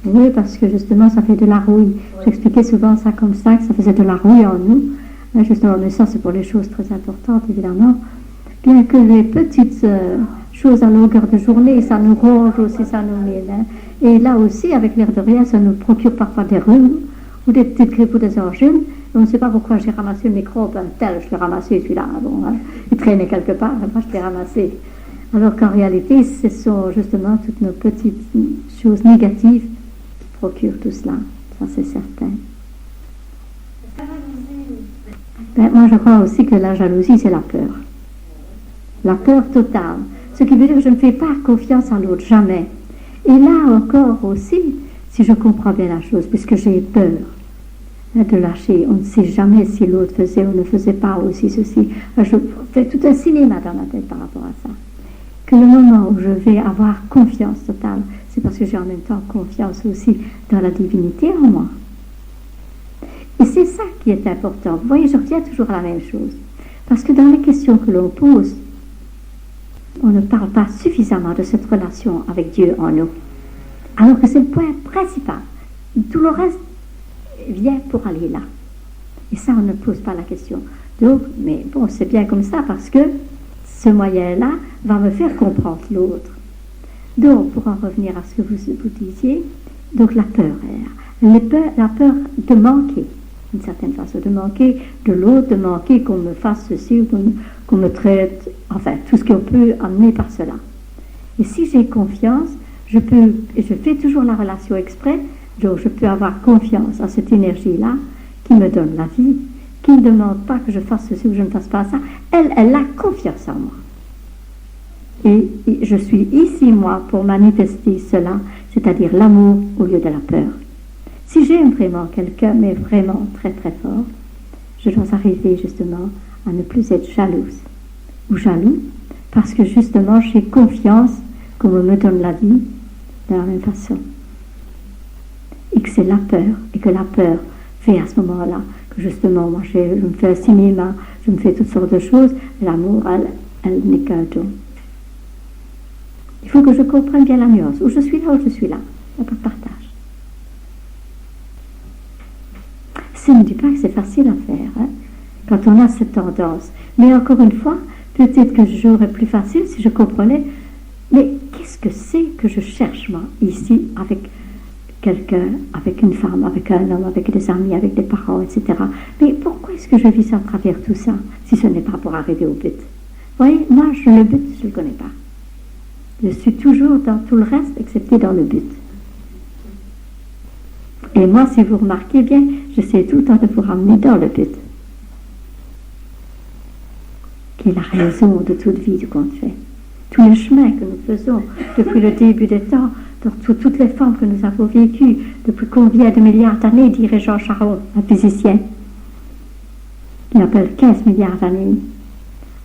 Oui, parce que justement ça fait de la rouille. J'expliquais souvent ça comme ça, que ça faisait de la rouille en nous. Justement, mais ça c'est pour les choses très importantes évidemment. Bien que les petites choses à longueur de journée, ça nous ronge aussi, ça nous mine. Hein. Et là aussi, avec l'air de rien, ça nous procure parfois des rhumes, ou des petites grippes ou des angines. On ne sait pas pourquoi j'ai ramassé le micro, ben tel, je l'ai ramassé celui-là. Bon, hein, il traînait quelque part, moi je l'ai ramassé. Alors qu'en réalité, ce sont justement toutes nos petites choses négatives qui procurent tout cela. Ça, c'est certain. Ben, moi, je crois aussi que la jalousie, c'est la peur. La peur totale. Ce qui veut dire que je ne fais pas confiance à l'autre, jamais. Et là encore aussi, si je comprends bien la chose, puisque j'ai peur de lâcher, on ne sait jamais si l'autre faisait ou ne faisait pas aussi ceci. Je fais tout un cinéma dans ma tête par rapport à ça. Que le moment où je vais avoir confiance totale, c'est parce que j'ai en même temps confiance aussi dans la divinité en moi. Et c'est ça qui est important. Vous voyez, je reviens toujours à la même chose. Parce que dans les questions que l'on pose, on ne parle pas suffisamment de cette relation avec Dieu en nous. Alors que c'est le point principal. Tout le reste vient pour aller là. Et ça, on ne pose pas la question. Donc, mais bon, c'est bien comme ça parce que ce moyen-là va me faire comprendre l'autre. Donc, pour en revenir à ce que vous disiez, donc la peur, la peur de manquer, d'une certaine façon, de manquer de l'autre, de manquer qu'on me fasse ceci ou qu'on me traite, enfin, tout ce qu'on peut amener par cela. Et si j'ai confiance, je fais toujours la relation exprès, donc je peux avoir confiance à cette énergie-là qui me donne la vie, qui ne demande pas que je fasse ceci ou je ne fasse pas ça. Elle a confiance en moi. Et je suis ici, moi, pour manifester cela, c'est-à-dire l'amour au lieu de la peur. Si j'aime vraiment quelqu'un, mais vraiment très très fort, je dois arriver justement à ne plus être jalouse, ou jaloux, parce que justement j'ai confiance qu'on me donne la vie de la même façon. Et que c'est la peur, et que la peur fait à ce moment-là que justement moi je me fais un cinéma, je me fais toutes sortes de choses, et l'amour, elle n'est qu'un don. Il faut que je comprenne bien la nuance, où je suis là, il n'y a pas de partage. Ça ne dit pas que c'est facile à faire, hein, quand on a cette tendance. Mais encore une fois, peut-être que j'aurais plus facile si je comprenais, mais qu'est-ce que c'est que je cherche, moi, ici, avec quelqu'un, avec une femme, avec un homme, avec des amis, avec des parents, etc. Mais pourquoi est-ce que je vis à travers tout ça, si ce n'est pas pour arriver au but? Vous voyez, moi, le but, je ne le connais pas. Je suis toujours dans tout le reste, excepté dans le but. Et moi, si vous remarquez bien, j'essaie tout le temps de vous ramener dans le but, qui est la raison de toute vie du compte fait. Tous les chemins que nous faisons depuis le début des temps, dans toutes les formes que nous avons vécues, depuis combien de milliards d'années, dirait Jean Charron, un physicien. Il appelle 15 milliards d'années.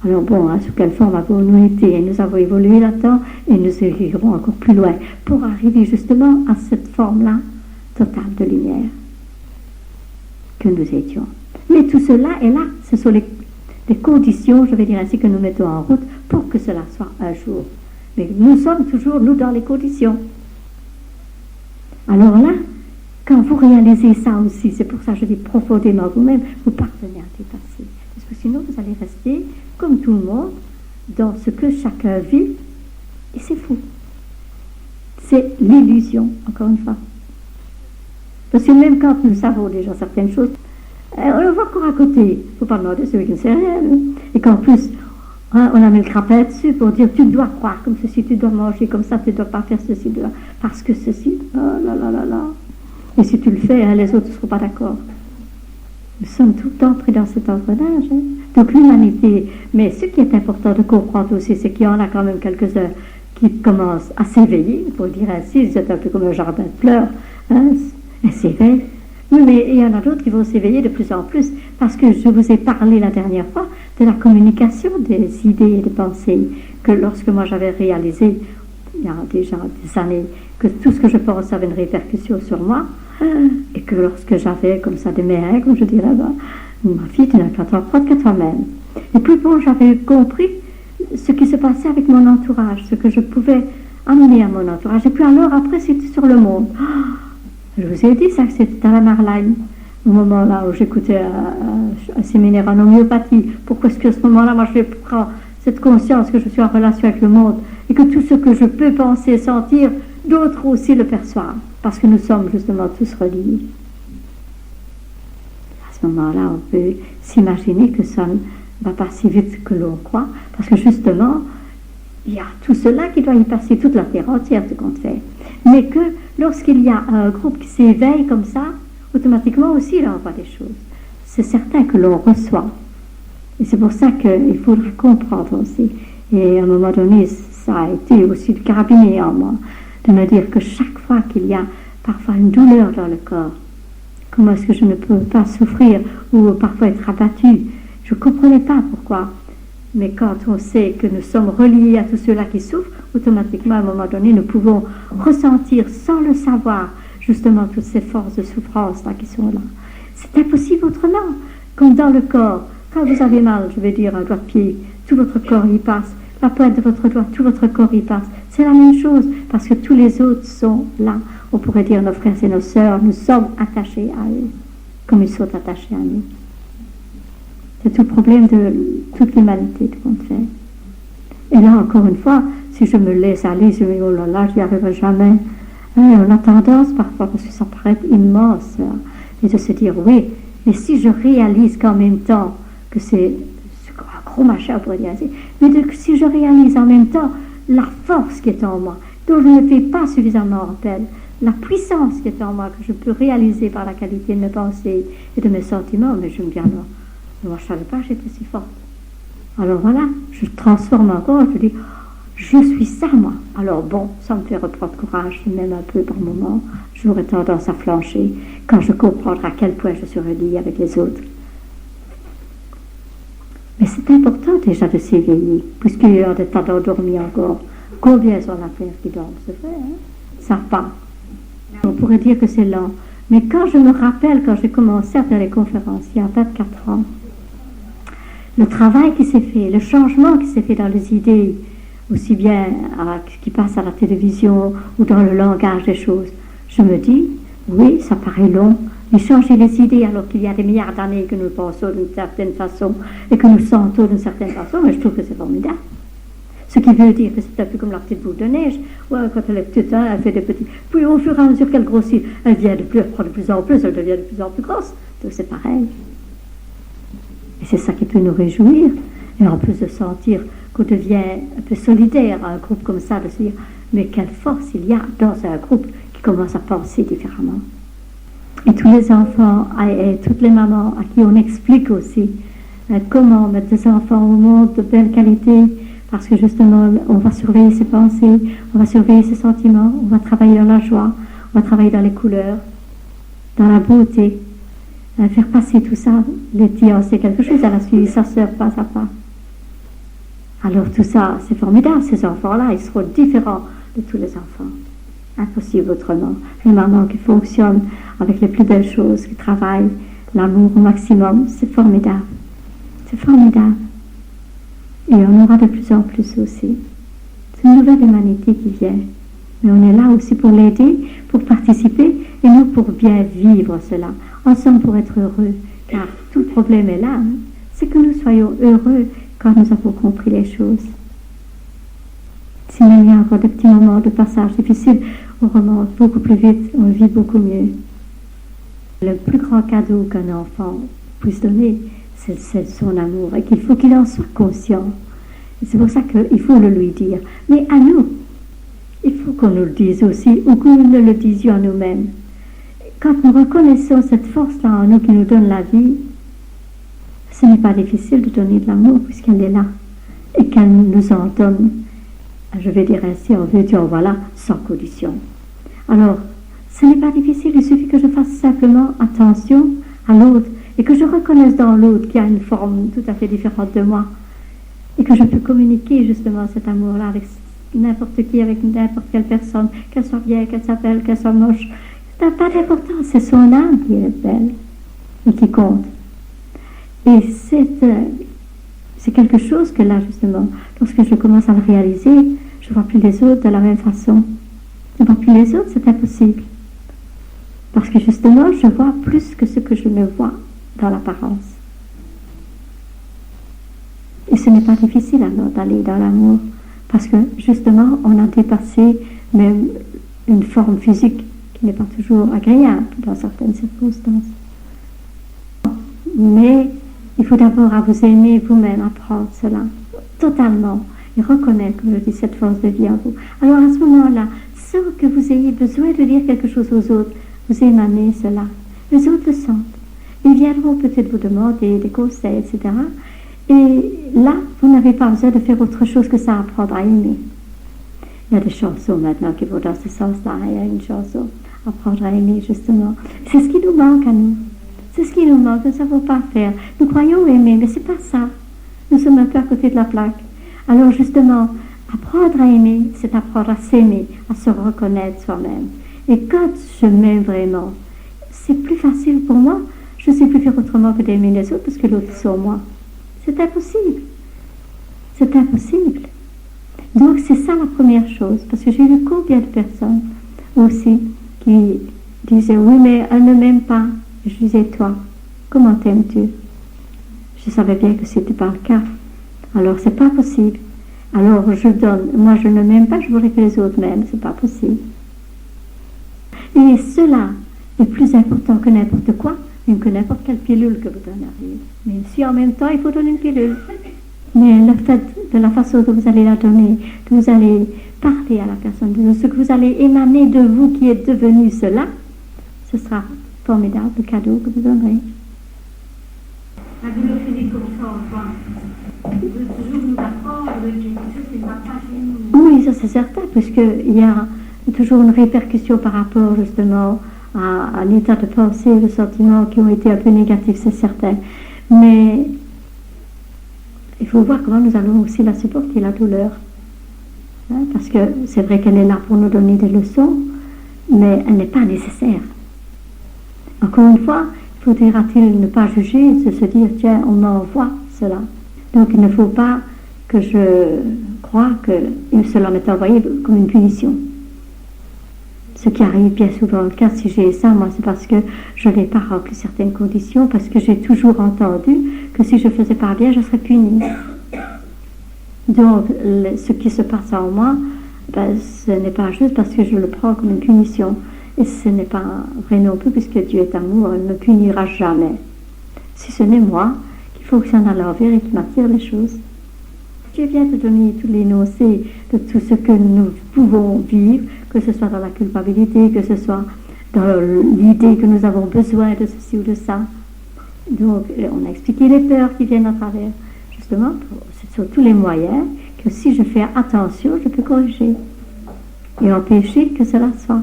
Alors bon, sous quelle forme avons-nous été? Et nous avons évolué là-dedans et nous irons encore plus loin pour arriver justement à cette forme-là totale de lumière que nous étions. Mais tout cela est là, ce sont les conditions, je vais dire ainsi, que nous mettons en route pour que cela soit un jour. Mais nous sommes toujours, nous, dans les conditions. Alors là, quand vous réalisez ça aussi, c'est pour ça que je dis profondément vous-même, vous parvenez à dépasser. Parce que sinon, vous allez rester, comme tout le monde, dans ce que chacun vit, et c'est fou. C'est l'illusion, encore une fois. Parce que même quand nous savons déjà certaines choses, on le voit encore à côté. Il ne faut pas demander celui qui ne sait rien. Et qu'en plus, on a mis le crapet dessus pour dire tu dois croire comme ceci, tu dois manger comme ça, tu ne dois pas faire ceci, parce que ceci, oh là là là là. Et si tu le fais, les autres ne seront pas d'accord. Nous sommes tout le temps pris dans cet engrenage. Donc l'humanité. Mais ce qui est important de comprendre aussi, c'est qu'il y en a quand même quelques-uns qui commencent à s'éveiller, pour dire ainsi, c'est un peu comme un jardin de fleurs, elles s'éveillent. Oui, mais il y en a d'autres qui vont s'éveiller de plus en plus, parce que je vous ai parlé la dernière fois de la communication des idées et des pensées, que lorsque moi j'avais réalisé, il y a déjà des années, que tout ce que je pense avait une répercussion sur moi, et que lorsque j'avais comme ça des mères, comme je dirais, ma fille, tu n'as qu'à t'en prendre qu'à toi-même. Et puis bon, j'avais compris ce qui se passait avec mon entourage, ce que je pouvais amener à mon entourage. Et puis alors, après, c'était sur le monde. Je vous ai dit ça, que c'était à la Marline, au moment là où j'écoutais un séminaire en homéopathie. Pourquoi est-ce qu'à ce moment-là, moi, je vais prendre cette conscience que je suis en relation avec le monde et que tout ce que je peux penser et sentir, d'autres aussi le perçoivent, parce que nous sommes justement tous reliés. À ce moment-là, on peut s'imaginer que ça ne va pas si vite que l'on croit, parce que justement, il y a tout cela qui doit y passer, toute la terre entière, ce qu'on fait. Mais que lorsqu'il y a un groupe qui s'éveille comme ça, automatiquement aussi, il envoie des choses. C'est certain que l'on reçoit. Et c'est pour ça qu'il faudra comprendre aussi. Et à un moment donné, ça a été aussi le carabinier en moi, de me dire que chaque fois qu'il y a parfois une douleur dans le corps, comment est-ce que je ne peux pas souffrir ou parfois être abattue? Je ne comprenais pas pourquoi. Mais quand on sait que nous sommes reliés à tous ceux-là qui souffrent, automatiquement, à un moment donné, nous pouvons ressentir, sans le savoir, justement toutes ces forces de souffrance-là qui sont là. C'est impossible autrement. Comme dans le corps, quand vous avez mal, je vais dire, un doigt de pied, tout votre corps y passe. La pointe de votre doigt, tout votre corps y passe. C'est la même chose, parce que tous les autres sont là. On pourrait dire nos frères et nos sœurs, nous sommes attachés à eux, comme ils sont attachés à nous. C'est tout le problème de toute l'humanité, tout compte fait. Et là, encore une fois, si je me laisse aller, je me dis, oh là là, je n'y arriverai jamais. On a tendance parfois, parce que ça paraît immense, et de se dire, oui, mais si je réalise qu'en même temps, que c'est un gros machin, on pourrait dire ainsi, mais si je réalise en même temps la force qui est en moi, dont je ne fais pas suffisamment rappel, la puissance qui est en moi, que je peux réaliser par la qualité de mes pensées et de mes sentiments, mais je me dis alors, moi je ne savais pas que j'étais si forte. Alors voilà, je transforme encore, je dis, je suis ça moi. Alors bon, ça me fait reprendre courage, même un peu par moment, j'aurais tendance à flancher quand je comprendrai à quel point je suis reliée avec les autres. Mais c'est important déjà de s'éveiller, puisqu'il y a des tas d'endormis encore. Combien sont la terre qui dorment, c'est vrai, hein? Ça part. On pourrait dire que c'est lent. Mais quand je me rappelle, quand j'ai commencé à faire les conférences, il y a 24 ans, le travail qui s'est fait, le changement qui s'est fait dans les idées, aussi bien qui passe à la télévision ou dans le langage des choses, je me dis, oui, ça paraît long, mais changer les idées alors qu'il y a des milliards d'années que nous pensons d'une certaine façon et que nous sentons d'une certaine façon, mais je trouve que c'est formidable. Ce qui veut dire que c'est un peu comme la petite boule de neige. Ouais, quand elle est petite, hein, elle fait des petits. Puis au fur et à mesure qu'elle grossit, elle prend de plus en plus, elle devient de plus en plus grosse. Donc c'est pareil. Et c'est ça qui peut nous réjouir. Et en plus de sentir qu'on devient un peu solidaire à un groupe comme ça, de se dire, mais quelle force il y a dans un groupe qui commence à penser différemment. Et tous les enfants et toutes les mamans à qui on explique aussi comment mettre des enfants au monde de belle qualité, parce que justement, on va surveiller ses pensées, on va surveiller ses sentiments, on va travailler dans la joie, on va travailler dans les couleurs, dans la beauté, faire passer tout ça. Letty, c'est quelque chose, elle a suivi sa sœur pas à pas. Alors tout ça, c'est formidable, ces enfants-là, ils seront différents de tous les enfants. Impossible autrement. Les mamans qui fonctionnent avec les plus belles choses, qui travaillent l'amour au maximum, c'est formidable. C'est formidable. Et on aura de plus en plus aussi. C'est une nouvelle humanité qui vient. Mais on est là aussi pour l'aider, pour participer, et nous pour bien vivre cela. Ensemble pour être heureux. Car tout le problème est là. Hein. C'est que nous soyons heureux quand nous avons compris les choses. S'il y a encore des petits moments de passage difficiles, on remonte beaucoup plus vite, on vit beaucoup mieux. Le plus grand cadeau qu'un enfant puisse donner, c'est son amour, et qu'il faut qu'il en soit conscient. Et c'est pour ça qu'il faut le lui dire. Mais à nous, il faut qu'on nous le dise aussi, ou que nous le disions à nous-mêmes. Quand nous reconnaissons cette force-là en nous qui nous donne la vie, ce n'est pas difficile de donner de l'amour puisqu'elle est là, et qu'elle nous en donne, je vais dire ainsi, en veux-tu, en voilà, sans condition. Alors, ce n'est pas difficile, il suffit que je fasse simplement attention à l'autre, et que je reconnaisse dans l'autre qu'il y a une forme tout à fait différente de moi, et que je peux communiquer justement cet amour-là avec n'importe qui, avec n'importe quelle personne, qu'elle soit bien, qu'elle s'appelle, qu'elle soit moche. Ça n'a pas d'importance, c'est son âme qui est belle et qui compte. Et c'est quelque chose que là, justement, lorsque je commence à le réaliser, je ne vois plus les autres de la même façon. Je ne vois plus les autres, c'est impossible. Parce que justement, je vois plus que ce que je ne vois dans l'apparence. Et ce n'est pas difficile alors d'aller dans l'amour, parce que justement, on a dépassé même une forme physique qui n'est pas toujours agréable dans certaines circonstances. Mais il faut d'abord à vous aimer vous-même, apprendre cela totalement et reconnaître, comme je dis, cette force de vie en vous. Alors à ce moment-là, sans que vous ayez besoin de dire quelque chose aux autres, vous émanez cela. Les autres le sentent. Ils viendront peut-être vous demander des conseils, etc. Et là, vous n'avez pas besoin de faire autre chose que ça, apprendre à aimer. Il y a des chansons maintenant qui vont dans ce sens-là. Il y a une chanson, apprendre à aimer, justement. C'est ce qui nous manque à nous. C'est ce qui nous manque, nous ne savons pas faire. Nous croyons aimer, mais ce n'est pas ça. Nous sommes un peu à côté de la plaque. Alors justement, apprendre à aimer, c'est apprendre à s'aimer, à se reconnaître soi-même. Et quand je m'aime vraiment, c'est plus facile pour moi. Je ne sais plus faire autrement que d'aimer les autres parce que l'autre sont moi. C'est impossible. C'est impossible. Donc c'est ça la première chose. Parce que j'ai vu combien de personnes aussi qui disaient « Oui, mais elle ne m'aime pas. » Je disais « Toi, comment t'aimes-tu » Je savais bien que ce n'était pas le cas. Alors c'est pas possible. Alors je donne. Moi je ne m'aime pas, je voudrais que les autres m'aiment. C'est pas possible. Et cela est plus important que n'importe quoi, même que n'importe quelle pilule que vous donneriez. Mais si en même temps il faut donner une pilule. Mais le fait de la façon dont vous allez la donner, que vous allez parler à la personne, de ce que vous allez émaner de vous qui êtes devenu cela, ce sera formidable le cadeau que vous donnerez. La biophysique comme ça, enfin, veut toujours nous apprendre quelque chose qui ne va pas chez nous. Oui, ça c'est certain, puisqu'il y a toujours une répercussion par rapport justement à l'état de pensée, de sentiments qui ont été un peu négatifs, c'est certain. Mais il faut voir comment nous allons aussi la supporter, la douleur. Hein, parce que c'est vrai qu'elle est là pour nous donner des leçons, mais elle n'est pas nécessaire. Encore une fois, faudra-t-il ne pas juger, de se dire, tiens, on m'envoie cela. Donc il ne faut pas que je croie que cela m'est envoyé comme une punition. Ce qui arrive bien souvent, car si j'ai ça, moi, c'est parce que je n'ai pas rempli certaines conditions, parce que j'ai toujours entendu que si je ne faisais pas bien, je serais punie. Donc, ce qui se passe en moi, ben, ce n'est pas juste parce que je le prends comme une punition. Et ce n'est pas vrai non plus, puisque Dieu est amour, il ne me punira jamais. Si ce n'est moi qui fonctionne à l'envers et qui m'attire les choses. Dieu vient de donner tout l'énoncé de tout ce que nous pouvons vivre, que ce soit dans la culpabilité, que ce soit dans l'idée que nous avons besoin de ceci ou de ça. Donc, on a expliqué les peurs qui viennent à travers. Justement, ce sont tous les moyens que si je fais attention, je peux corriger et empêcher que cela soit.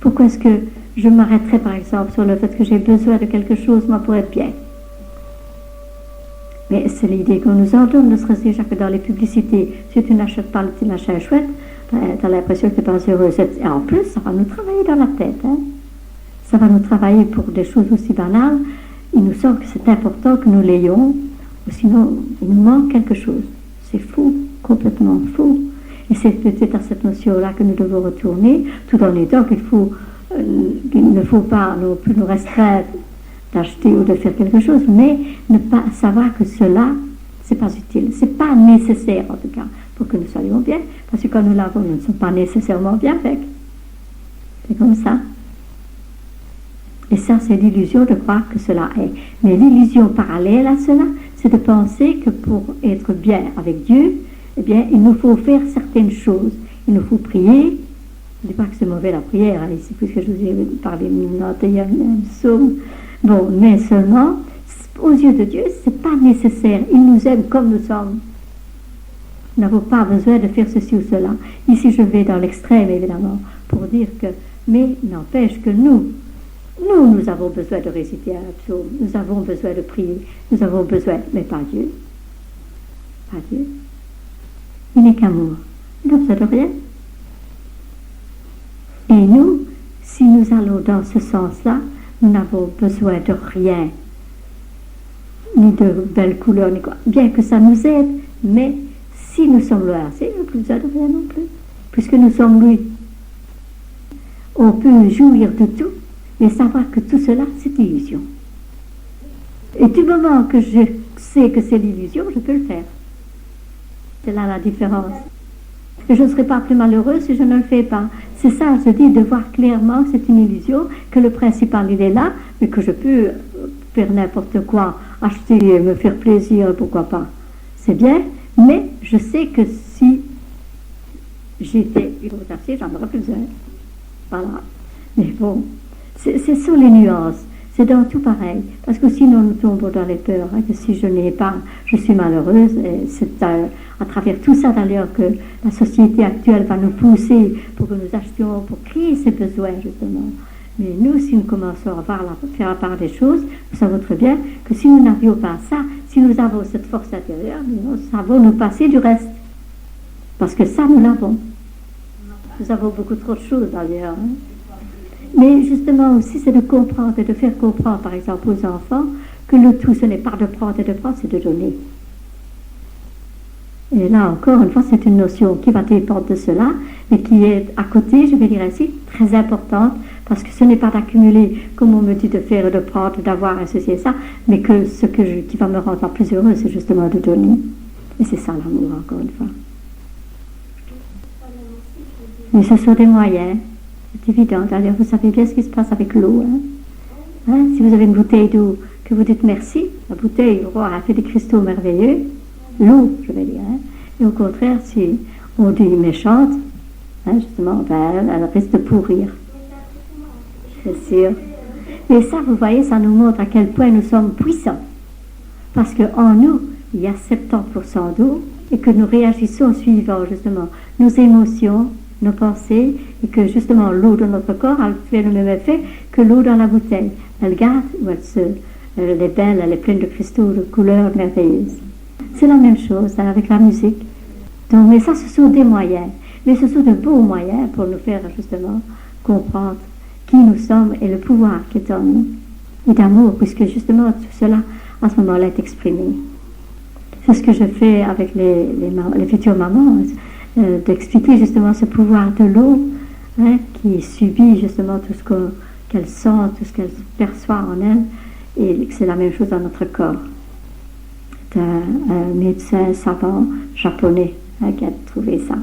Pourquoi est-ce que je m'arrêterais, par exemple, sur le fait que j'ai besoin de quelque chose, moi, pour être bien? Mais c'est l'idée qu'on nous en donne, ne serait-ce déjà que dans les publicités. Si tu n'achètes pas le petit machin chouette, tu as l'impression que tu n'es pas heureuse. Et en plus, ça va nous travailler dans la tête. Hein? Ça va nous travailler pour des choses aussi banales. Il nous semble que c'est important que nous l'ayons, ou sinon, il nous manque quelque chose. C'est fou, complètement fou. Et c'est peut-être à cette notion-là que nous devons retourner, tout en étant qu'il ne faut pas non plus nous restreindre d'acheter ou de faire quelque chose, mais ne pas savoir que cela, c'est pas utile, c'est pas nécessaire en tout cas, pour que nous soyons bien, parce que quand nous l'avons, nous ne sommes pas nécessairement bien avec. C'est comme ça. Et ça, c'est l'illusion de croire que cela est. Mais l'illusion parallèle à cela, c'est de penser que pour être bien avec Dieu, eh bien, il nous faut faire certaines choses. Il nous faut prier. Je ne dis pas que c'est mauvais la prière, hein, ici, puisque je vous ai parlé de un psaume. Bon, mais seulement, aux yeux de Dieu, ce n'est pas nécessaire. Il nous aime comme nous sommes. Nous n'avons pas besoin de faire ceci ou cela. Ici, je vais dans l'extrême, évidemment, pour dire que, mais n'empêche que nous avons besoin de réciter un psaume. Nous avons besoin de prier. Nous avons besoin, mais pas Dieu. Pas Dieu. Il n'est qu'amour. Il n'a besoin de rien. Et nous, si nous allons dans ce sens-là, nous n'avons besoin de rien, ni de belles couleurs, ni quoi. Bien que ça nous aide, mais si nous sommes loin, nous n'avons plus besoin de rien non plus, puisque nous sommes lui. On peut jouir de tout, mais savoir que tout cela, c'est l'illusion. Et du moment que je sais que c'est l'illusion, je peux le faire. C'est là la différence. Et je ne serai pas plus malheureuse si je ne le fais pas. C'est ça, je dis, de voir clairement que c'est une illusion, que le principal, il est là, mais que je peux faire n'importe quoi, acheter et me faire plaisir, pourquoi pas. C'est bien, mais je sais que si j'étais assiette, j'en aurais plus besoin. Voilà. Mais bon, c'est sur les nuances. C'est dans tout pareil. Parce que sinon, nous tombons dans les peurs. Hein, que si je n'ai pas, je suis malheureuse. Et c'est à travers tout ça, d'ailleurs, que la société actuelle va nous pousser pour que nous achetions, pour créer ces besoins, justement. Mais nous, si nous commençons à faire la part des choses, nous savons très bien que si nous n'avions pas ça, si nous avons cette force intérieure, nous savons nous passer du reste. Parce que ça, nous l'avons. Nous avons beaucoup trop de choses, d'ailleurs. Hein. Mais justement aussi, c'est de comprendre et de faire comprendre, par exemple, aux enfants, que le tout, ce n'est pas de prendre et de prendre, c'est de donner. Et là, encore une fois, c'est une notion qui va dépendre de cela, mais qui est à côté, je vais dire ainsi, très importante, parce que ce n'est pas d'accumuler, comme on me dit de faire, de prendre, d'avoir, et ceci et ça, mais que ce qui va me rendre la plus heureuse, c'est justement de donner. Et c'est ça l'amour, encore une fois. Mais ce sont des moyens. C'est évident. D'ailleurs, vous savez bien ce qui se passe avec l'eau. Hein? Si vous avez une bouteille d'eau, que vous dites merci, la bouteille a fait des cristaux merveilleux, l'eau, je vais dire. Hein? Et au contraire, si on dit méchante, hein, justement, ben, elle risque de pourrir. C'est sûr. Mais ça, vous voyez, ça nous montre à quel point nous sommes puissants. Parce qu'en nous, il y a 70% d'eau et que nous réagissons suivant, justement, nos émotions, nos pensées, et que justement l'eau de notre corps elle fait le même effet que l'eau dans la bouteille. Elle garde, ou elle est belle, elle est pleine de cristaux, de couleurs merveilleuses. C'est la même chose avec la musique. Donc, mais ça, ce sont des moyens. Mais ce sont de beaux moyens pour nous faire justement comprendre qui nous sommes et le pouvoir qui est en nous. Et d'amour, puisque justement tout cela, à ce moment-là, est exprimé. C'est ce que je fais avec les futures mamans, d'expliquer justement ce pouvoir de l'eau, hein, qui subit justement tout ce qu'elle sent, tout ce qu'elle perçoit en elle, et c'est la même chose dans notre corps. C'est un médecin savant japonais, hein, qui a trouvé ça.